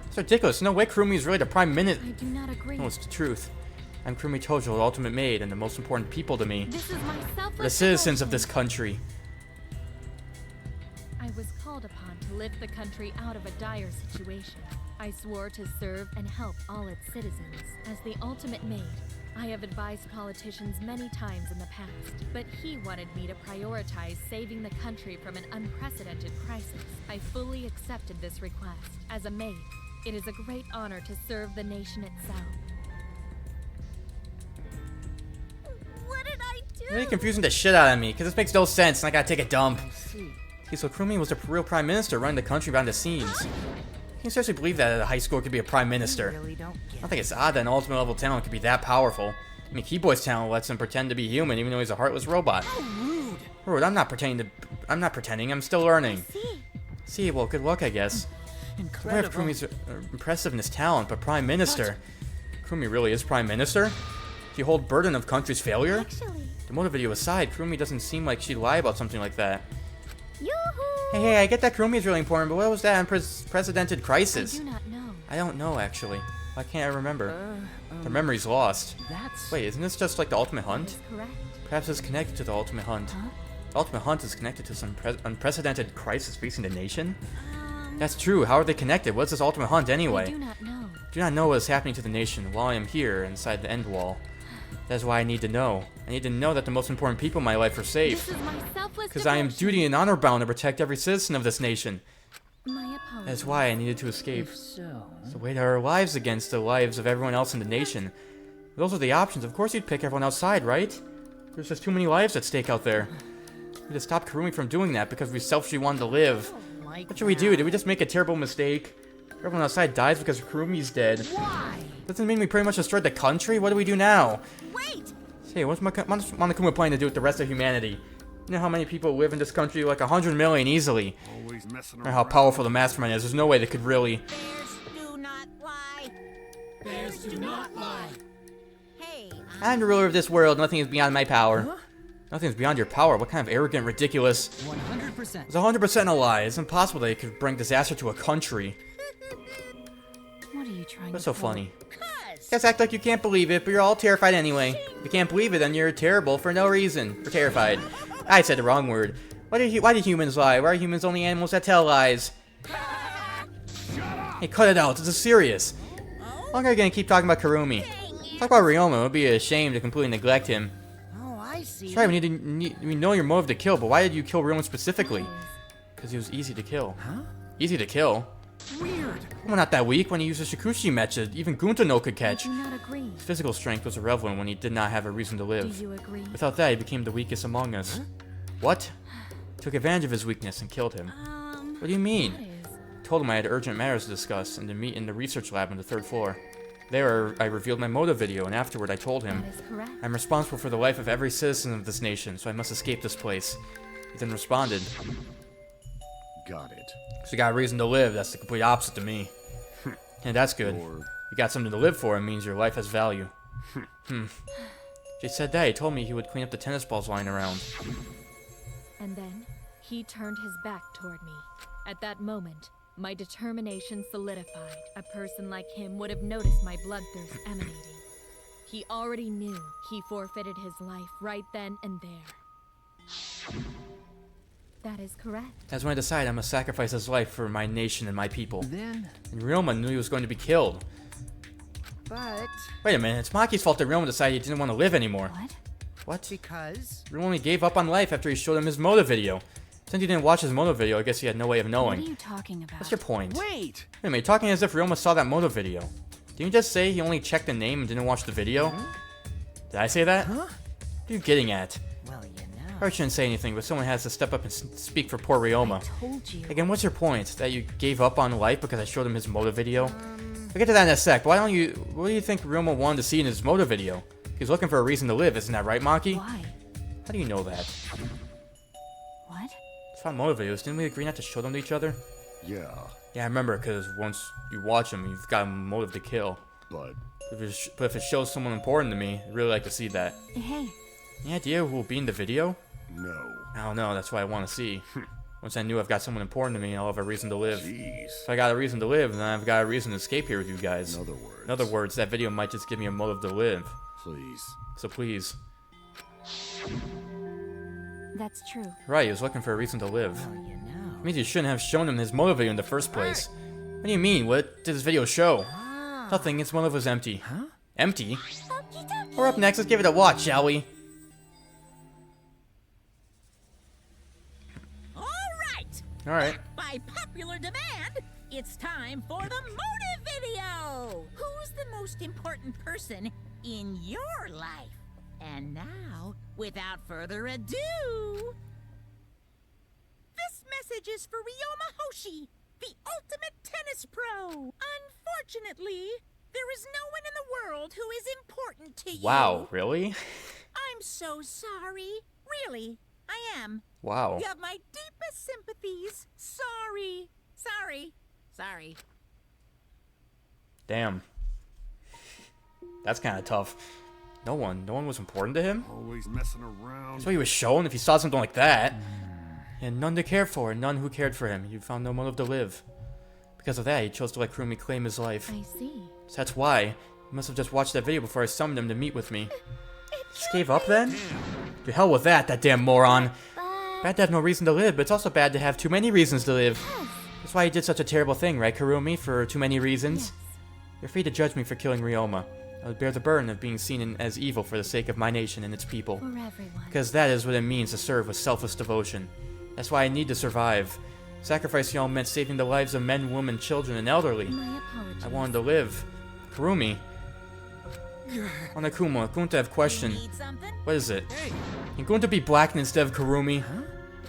It's ridiculous. No way Kurumi is really the Prime Minister. I do not agree. No, it's the truth. I'm Kurumi Tojo, the ultimate maid, and the most important people to me. This is my selfless The citizens of devotion. this country. I was called upon to lift the country out of a dire situation. I swore to serve and help all its citizens. As the ultimate maid, I have advised politicians many times in the past, but he wanted me to prioritize saving the country from an unprecedented crisis. I fully accepted this request. As a maid, it is a great honor to serve the nation itself. What did I do? You're really confusing the shit out of me, because this makes no sense, and I gotta take a dump. Okay, so Kurumi was the real Prime Minister running the country behind the scenes. Can you seriously believe that a high schooler could be a Prime Minister? Really don't I get don't think it's odd that an ultimate level talent could be that powerful. I mean, Keyboy's talent lets him pretend to be human even though he's a heartless robot. Rude, I'm not pretending. I'm still learning. See, well, good luck, I guess. Aware of incredible. Kurumi's impressiveness talent, but Prime Minister? Kurumi really is Prime Minister? Do you hold burden of country's failure? Actually, The motive video aside, Kurumi doesn't seem like she'd lie about something like that. yoo-hoo! Hey, I get that Kurumi is really important, but what was that unprecedented crisis? I do not know. I don't know, actually. Why can't I remember? The memory's lost. That's... Wait, isn't this just like the Ultimate That Hunt? is correct. Perhaps it's connected to the Ultimate Hunt. Huh? The Ultimate Hunt is connected to some unprecedented crisis facing the nation? That's true. How are they connected? What's this Ultimate Hunt anyway? I do not know. Do not know what is happening to the nation while I am here inside the end wall. That's why I need to know. I need to know that the most important people in my life are safe. This is my selfless Because I am devotion. duty and honor bound to protect every citizen of this nation. My apologies. That's why I needed to escape. If so... So weigh our lives against the lives of everyone else in the nation. Those are the options. Of course you'd pick everyone outside, right? There's just too many lives at stake out there. We need to stop Kurumi from doing that because we selfishly wanted to live. What should we do? Did we just make a terrible mistake? Everyone outside dies because Kurumi's dead. Why? Doesn't it mean we pretty much destroyed the country? What do we do now? Wait! Hey, what's Monokuma planning to do with the rest of humanity? You know how many people live in this country? Like 100 million easily. Always messing Or how powerful the mastermind is. There's no way they could really... Bears do not lie. Bears do not lie. Hey, I'm the ruler of this world. Nothing is beyond my power. Nothing is beyond your power. What kind of arrogant, ridiculous... 100%. It's 100% a lie. It's impossible that it could bring disaster to a country. What are you trying What's to so funny? cuz. You guys act like you can't believe it, but you're all terrified anyway. If you can't believe it, then you're terrible for no reason. We're terrified. I said the wrong word. Why do humans lie? Why are humans only animals that tell lies? Hey, cut it out. This is serious. How long are you gonna keep talking about Kurumi? Talk about Ryoma. It would be a shame to completely neglect him. Oh, I see. That's right, we know your motive to kill, but why did you kill Ryoma specifically? Because he was easy to kill. Huh? Easy to kill? Weird. Well, not that weak when he used a Shikushi mecha. Even Gunta no could catch. I do not agree. His physical strength was irrelevant when he did not have a reason to live. Do you agree? Without that, he became the weakest among us. Huh? What? Took advantage of his weakness and killed him. What do you mean? Told him I had urgent matters to discuss and to meet in the research lab on the 3rd floor. There, I revealed my motive video, and afterward I told him, That is correct. I'm responsible for the life of every citizen of this nation, so I must escape this place. He then responded, Got it. so you got a reason to live. That's the complete opposite to me. And that's good. You got something to live for, it means your life has value. He said that. He told me he would clean up the tennis balls lying around. And then, he turned his back toward me. At that moment, my determination solidified. A person like him would have noticed my bloodthirst emanating. He already knew he forfeited his life right then and there. That is correct. That's when I decided I must sacrifice his life for my nation and my people. Then, And Ryoma knew he was going to be killed. But Wait a minute, it's Maki's fault that Ryoma decided he didn't want to live anymore. What? What? because Ryoma only gave up on life after he showed him his motive video. Since he didn't watch his motive video, I guess he had no way of What knowing. are you talking about? What's your point? Wait. Wait a minute, you're talking as if Ryoma saw that motive video. Didn't you just say he only checked the name and didn't watch the video? Did I say that? huh? What are you getting at? Well, you know. Probably shouldn't say anything, but someone has to step up and speak for poor Ryoma. Told you. Again, what's your point? That you gave up on life because I showed him his motive video? We'll get to that in a sec. Why don't you... What do you think Ryoma wanted to see in his motive video? He's looking for a reason to live, isn't that right, Maki? Why? How do you know that? What? It's about motive videos. Didn't we agree not to show them to each other? Yeah, Yeah, I remember, because once you watch them, you've got a motive to kill. but But if it shows someone important to me, I'd really like to see that. Hey, Any idea who will be in the video? no. I don't know, that's what I want to see. Once I knew I've got someone important to me, I'll have a reason to live. Jeez. If I got a reason to live, then I've got a reason to escape here with you guys. In other words, that video might just give me a motive to live. please. So please. that's true. Right, he was looking for a reason to live. Well, you know. It means you shouldn't have shown him his motive video in the first place. What do you mean? What did this video show? Nothing, its motive was empty. Huh? Empty? Okie dokie. We're up next, let's give it a watch, shall we? All right. Alright. By popular demand, it's time for the motive video. Who's the most important person in your life? And now, without further ado, this message is for Ryoma Hoshi, the ultimate tennis pro. Unfortunately, there is no one in the world who is important to you. Wow, really? I'm so sorry. Really, I am. Wow. You have my deepest sympathies. Sorry. Sorry. Damn. That's kind of tough. No one was important to him? Always messing around. That's what he was showing if he saw something like that. He had none to care for, and none who cared for him. He found no motive to live. Because of that, he chose to let Kurumi claim his life. I see. So that's why. He must have just watched that video before I summoned him to meet with me. Just gave up then? To hell with that damn moron. Bad to have no reason to live, but it's also bad to have too many reasons to live. That's why he did such a terrible thing, right, Kurumi? For too many reasons? You're free to judge me for killing Ryoma. I would bear the burden of being seen as evil for the sake of my nation and its people. For everyone. Because that is what it means to serve with selfless devotion. That's why I need to survive. Sacrificing all meant saving the lives of men, women, children, and elderly. My apologies. I wanted to live. Kurumi. Onakuma, Gunta have question. Need something? What is it? Can Gunta be black instead of Kurumi?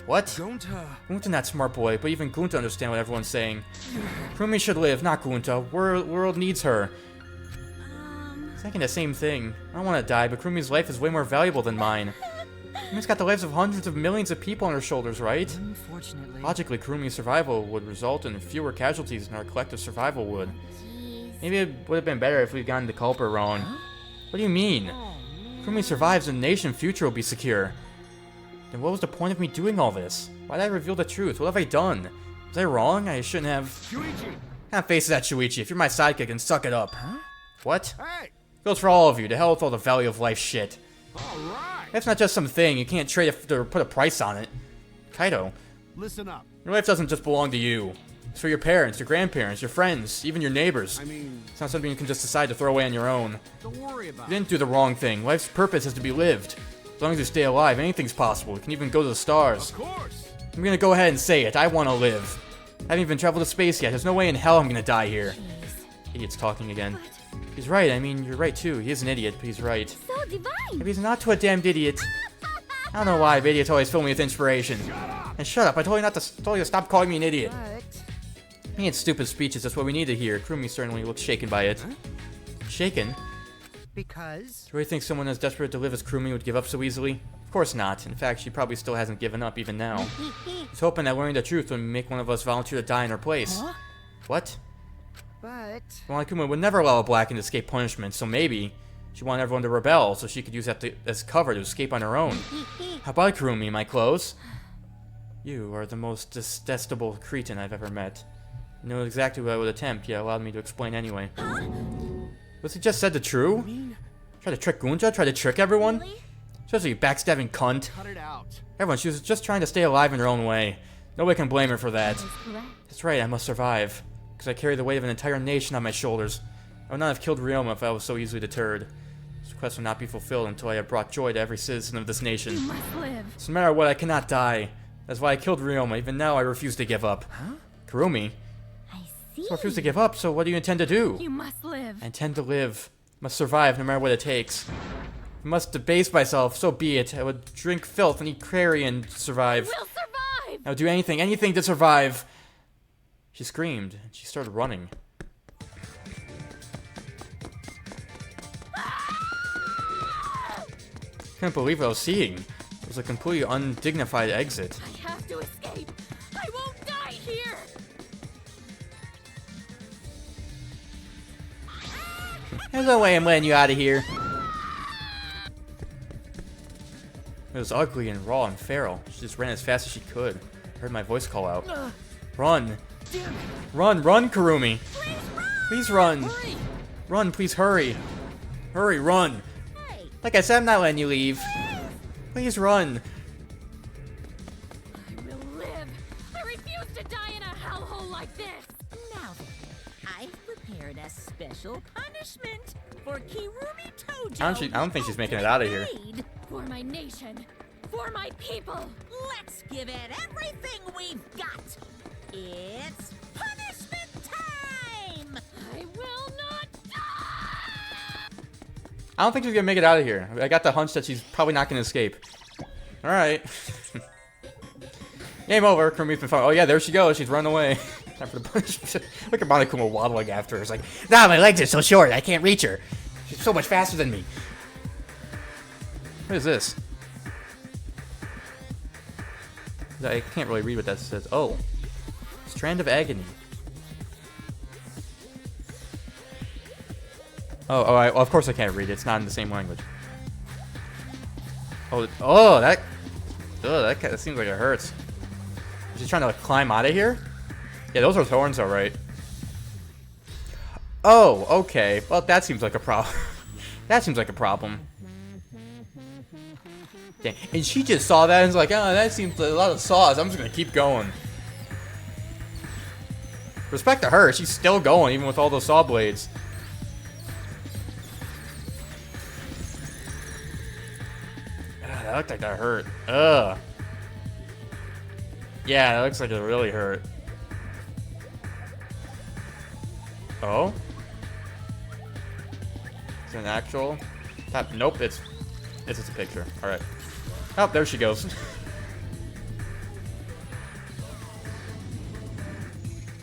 What? Gunta not smart boy, but even Gunta understand what everyone's saying. Kurumi should live, not Gunta. World needs her. Thinking the same thing. I don't want to die, but Kurumi's life is way more valuable than mine. Kurumi's got the lives of hundreds of millions of people on her shoulders, right? Unfortunately. Logically, Kurumi's survival would result in fewer casualties than our collective survival would. Maybe it would have been better if we'd gotten the culprit wrong. What do you mean? Kurumi survives and the nation's future will be secure. Then what was the point of me doing all this? Why did I reveal the truth? What have I done? Was I wrong? I shouldn't have... Shuichi! What kind of face is that, Shuichi? If you're my sidekick, then suck it up. What? Hey! Goes for all of you. To hell with all the value of life shit. Alright! Life's not just some thing. You can't trade it or put a price on it. Kaido, Listen up. your life doesn't just belong to you. It's for your parents, your grandparents, your friends, even your neighbors. I mean, It's not something you can just decide to throw away on your own. don't worry about You it. didn't do the wrong thing. Life's purpose has to be lived. As long as you stay alive, anything's possible. You can even go to the stars. Of course! I'm gonna go ahead and say it. I want to live. haven't even traveled to space yet. There's no way in hell I'm gonna die here. Idiot's talking again. He's right. I mean, you're right too. He is an idiot, but he's right. So divine. Maybe he's not to a damned idiot. I don't know why, but idiots always fill me with inspiration. And shut up! I told you to stop calling me an idiot. Me and stupid speeches. That's what we need to hear. Kurumi certainly looks shaken by it. Shaken? Because? Do you really think someone as desperate to live as Kurumi would give up so easily? Of course not. In fact, she probably still hasn't given up even now. She's hoping that learning the truth would make one of us volunteer to die in her place. Huh? What? But... Well, Kurumi would never allow a Blackened to escape punishment, so maybe she wanted everyone to rebel so she could use that as cover to escape on her own. How about Kurumi, my clothes? You are the most detestable cretin I've ever met. You know exactly what I would attempt, yet allowed me to explain anyway. Was he just said the true? Try to trick Gunja? Try to trick everyone? Especially you backstabbing cunt. Cut it out. Everyone, she was just trying to stay alive in her own way. Nobody can blame her for that. That's right, I must survive. Because I carry the weight of an entire nation on my shoulders. I would not have killed Ryoma if I was so easily deterred. This quest will not be fulfilled until I have brought joy to every citizen of this nation. You must live. So no matter what, I cannot die. That's why I killed Ryoma. Even now, I refuse to give up. Huh? Kurumi? So I refuse to give up, so what do you intend to do? You must live. I intend to live. Must survive no matter what it takes. I must debase myself, so be it. I would drink filth and eat carrion to survive. We'll survive! I would do anything to survive. She screamed, and she started running. Couldn't believe what I was seeing. It was a completely undignified exit. I have to escape. I won't die here. There's no way I'm letting you out of here. It was ugly and raw and feral. She just ran as fast as she could. I heard my voice call out. Run. Run, Kurumi. Please run. Run, please hurry. Hurry, run. Like I said, I'm not letting you leave. Please run. I will live. I refuse to die in a hellhole like this. Now then, I've prepared a special punishment for Kirumi Tojo. I don't think she's making it out of here. For my nation. For my people. Let's give it everything we've got. It's punishment time! I will not die! I don't think she's gonna make it out of here. I got the hunch that she's probably not gonna escape. Alright. Game over. Kurumi's been fine. Oh yeah, there she goes. She's run away. Time for the punishment. Look at Monokuma waddling after her. It's like, nah, my legs are so short. I can't reach her. She's so much faster than me. What is this? I can't really read what that says. Oh. Strand of Agony. Oh, well, of course I can't read it. It's not in the same language. Oh, that seems like it hurts. Is she trying to like, climb out of here? Yeah, those are thorns, all right. Oh, okay. Well, that seems like a problem. That seems like a problem. Dang. And she just saw that and was like, oh, that seems like a lot of saws. I'm just gonna keep going. Respect to her. She's still going, even with all those saw blades. That looked like that hurt. Ugh. Yeah, that looks like it really hurt. Oh? Is it an actual? Nope, it's just a picture. Alright. Oh, there she goes.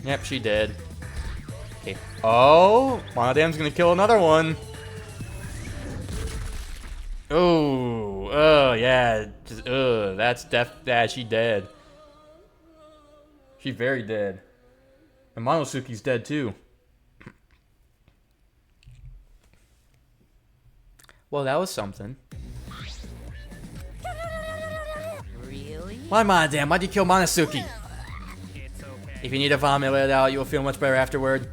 Yep, she did. Okay. Oh! Monodam's gonna kill another one. Oh, yeah. Just, that's yeah, she dead. She very dead. And Monosuke's dead too. Well, that was something. Really? Why, Monodam? Why'd you kill Monosuke? If you need to vomit, let it out. You'll feel much better afterward.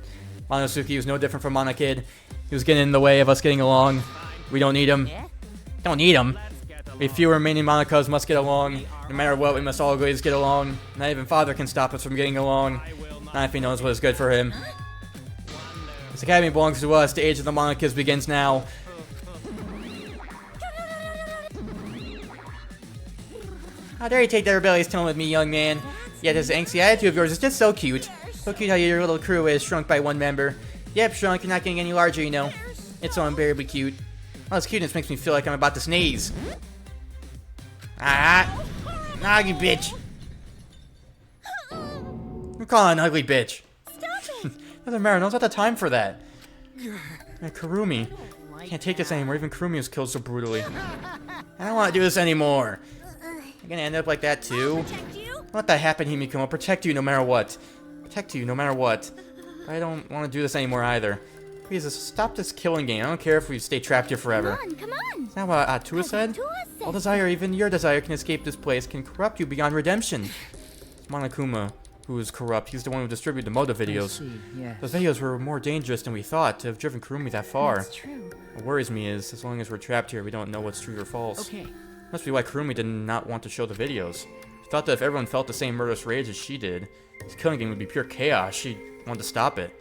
Monosuke was no different from Monokid. He was getting in the way of us getting along. We don't need him. Don't need him. We few remaining Monakas must get along. No matter what, we must always get along. Not even Father can stop us from getting along. Not if he knows what is good for him. This academy belongs to us. The age of the Monakas begins now. How dare you take that rebellious tone with me, young man? Yeah, this angsty attitude of yours is just so cute. So cute how your little crew is shrunk by one member. Yep, shrunk, you're not getting any larger, you know. It's so unbearably cute. All this cuteness makes me feel like I'm about to sneeze. Ah! Ugly bitch! I'm calling an ugly bitch. Doesn't matter, no one's got the time for that. Man, Kurumi. I can't take this anymore, even Kurumi was killed so brutally. I don't want to do this anymore. You're gonna end up like that too? Let that happen, Himiko. I'll protect you no matter what. Protect you no matter what. I don't want to do this anymore either. Please, just stop this killing game. I don't care if we stay trapped here forever. Come on. Is that what Atua said? All desire, even your desire, can escape this place, can corrupt you beyond redemption. It's Monokuma who is corrupt. He's the one who distributed the Moto videos. Yes. Those videos were more dangerous than we thought to have driven Kurumi that far. That's true. What worries me is, as long as we're trapped here, we don't know what's true or false. Okay. Must be why Kurumi did not want to show the videos. She thought that if everyone felt the same murderous rage as she did, this killing game would be pure chaos. She wanted to stop it.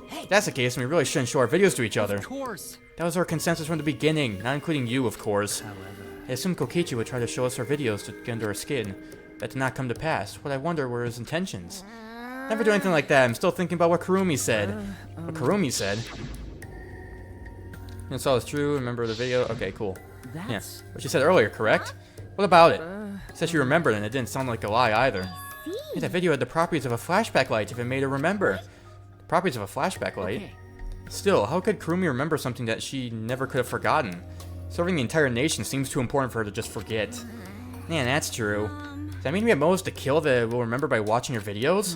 If that's the case, then we really shouldn't show our videos to each other. Of course. That was our consensus from the beginning, not including you, of course. However, I assumed Kokichi would try to show us our videos to get under our skin. That did not come to pass. What I wonder were his intentions. Never do anything like that. I'm still thinking about what Kurumi said. What Kurumi said? You saw it's true. Remember the video? Okay, cool. that's... What she said earlier, correct? What about it? She said she remembered, and it didn't sound like a lie either. Yeah, that video had the properties of a flashback light if it made her remember. The properties of a flashback light? Okay. Still, how could Kurumi remember something that she never could have forgotten? Serving the entire nation seems too important for her to just forget. Man, that's true. Does that mean we have motives to kill that we'll remember by watching your videos?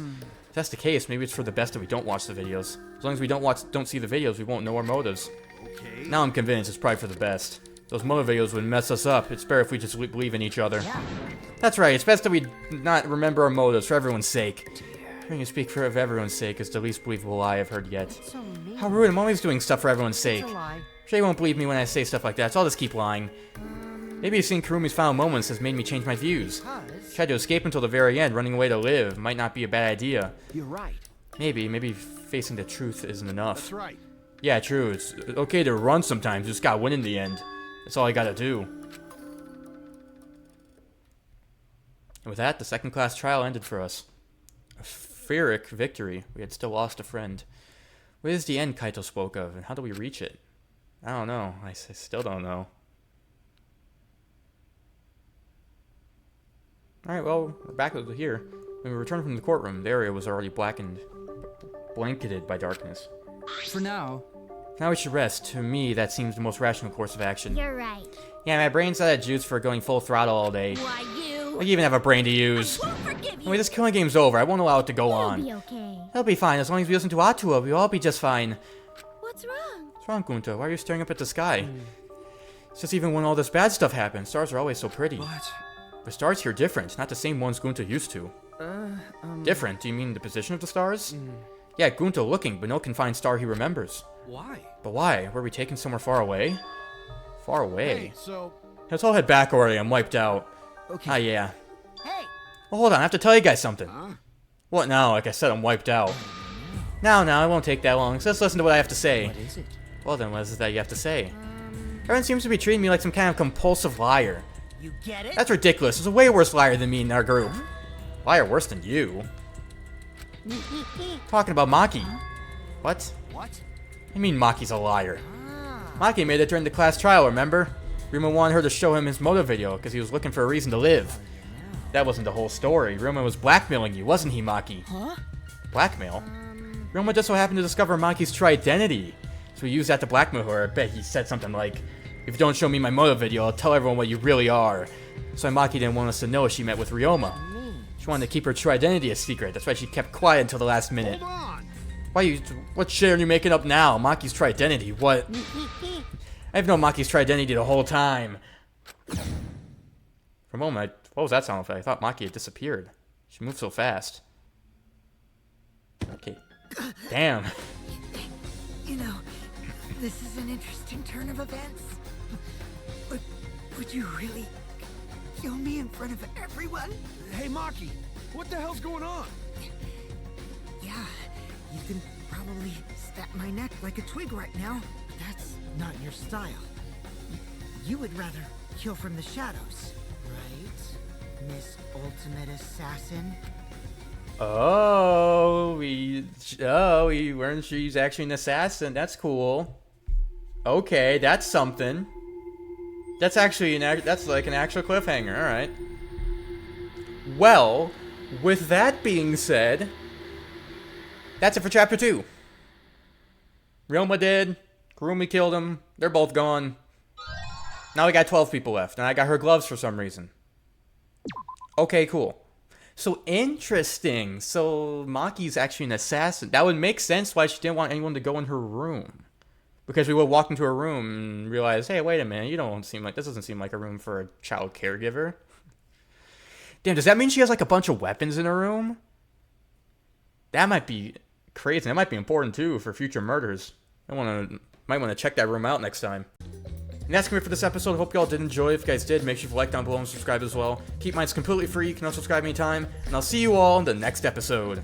If that's the case, maybe it's for the best that we don't watch the videos. As long as we don't see the videos, we won't know our motives. Okay. Now I'm convinced it's probably for the best. Those motive videos would mess us up. It's better if we just believe in each other. That's right, it's best that we not remember our motives for everyone's sake. Hearing you speak for everyone's sake is the least believable lie I've heard yet. How rude, I'm always doing stuff for everyone's sake. Sure, you won't believe me when I say stuff like that, so I'll just keep lying. Maybe seeing Kurumi's final moments has made me change my views. Tried to escape until the very end, running away to live might not be a bad idea. You're right. Maybe facing the truth isn't enough. That's right. Yeah, true, it's okay to run sometimes, you just gotta win in the end. That's all I gotta do. And with that, the second class trial ended for us. A Pyrrhic victory. We had still lost a friend. What is the end Kaito spoke of, and how do we reach it? I don't know. I still don't know. Alright, well, we're back over here. When we returned from the courtroom, the area was already blackened, blanketed by darkness. For now. Now we should rest. To me, that seems the most rational course of action. You're right. Yeah, my brain's out of juice for going full throttle all day. Why, you? I even have a brain to use. I won't forgive you. Wait, this killing game's over. I won't allow it to go on. You'll be okay. It'll be fine. As long as we listen to Atua, we'll all be just fine. What's wrong? What's wrong, Gunta? Why are you staring up at the sky? It's just even when all this bad stuff happens, stars are always so pretty. What? The stars here are different, not the same ones Gunta used to. Different? Do you mean the position of the stars? Yeah, Gunta looking, but no confined star he remembers. Why? But why? Were we taken somewhere far away? Far away? Hey, so Let's all head back already. I'm wiped out. Okay. Ah, yeah. Hey, Well, hold on. I have to tell you guys something. What now? Like I said, I'm wiped out. No, it won't take that long. So let's listen to what I have to say. What is it? Well, then, what is it that you have to say? Everyone seems to be treating me like some kind of compulsive liar. you get it? That's ridiculous. There's a way worse liar than me in our group. Liar worse than you? Talking about Maki. What? What? I mean Maki's a liar. Maki made it during the class trial, remember? Ryuma wanted her to show him his moto video because he was looking for a reason to live. That wasn't the whole story. Ryuma was blackmailing you, wasn't he, Maki? Huh? Blackmail? Ryuma just so happened to discover Maki's true identity. So he used that to blackmail her. I bet he said something like, if you don't show me my moto video, I'll tell everyone what you really are. So Maki didn't want us to know she met with Ryoma. She wanted to keep her true identity a secret. That's why she kept quiet until the last minute. hold on. What shit are you making up now? Maki's true identity? What? I've known Maki's true identity the whole time. For a moment, what was that sound effect? I thought Maki had disappeared. She moved so fast. Okay. Damn. You know, this is an interesting turn of events. But would you really kill me in front of everyone? Hey, Maki, what the hell's going on? Yeah, you can probably snap my neck like a twig right now, but that's not your style. You would rather kill from the shadows, right, Miss Ultimate Assassin? Oh, we learned she's actually an assassin. That's cool. Okay, that's something. That's actually that's like an actual cliffhanger. All right. Well, with that being said, that's it for chapter 2. Ryoma dead. Kurumi killed him. They're both gone. Now we got 12 people left, and I got her gloves for some reason. Okay, cool. So interesting. So Maki's actually an assassin. That would make sense why she didn't want anyone to go in her room. Because we would walk into her room and realize, hey, wait a minute, this doesn't seem like a room for a child caregiver. Damn, does that mean she has like a bunch of weapons in her room? That might be crazy. That might be important too for future murders. Might want to check that room out next time. And that's going to be it for this episode. Hope you all did enjoy. If you guys did, make sure you like down below and subscribe as well. Keep mine completely free. You can unsubscribe anytime. And I'll see you all in the next episode.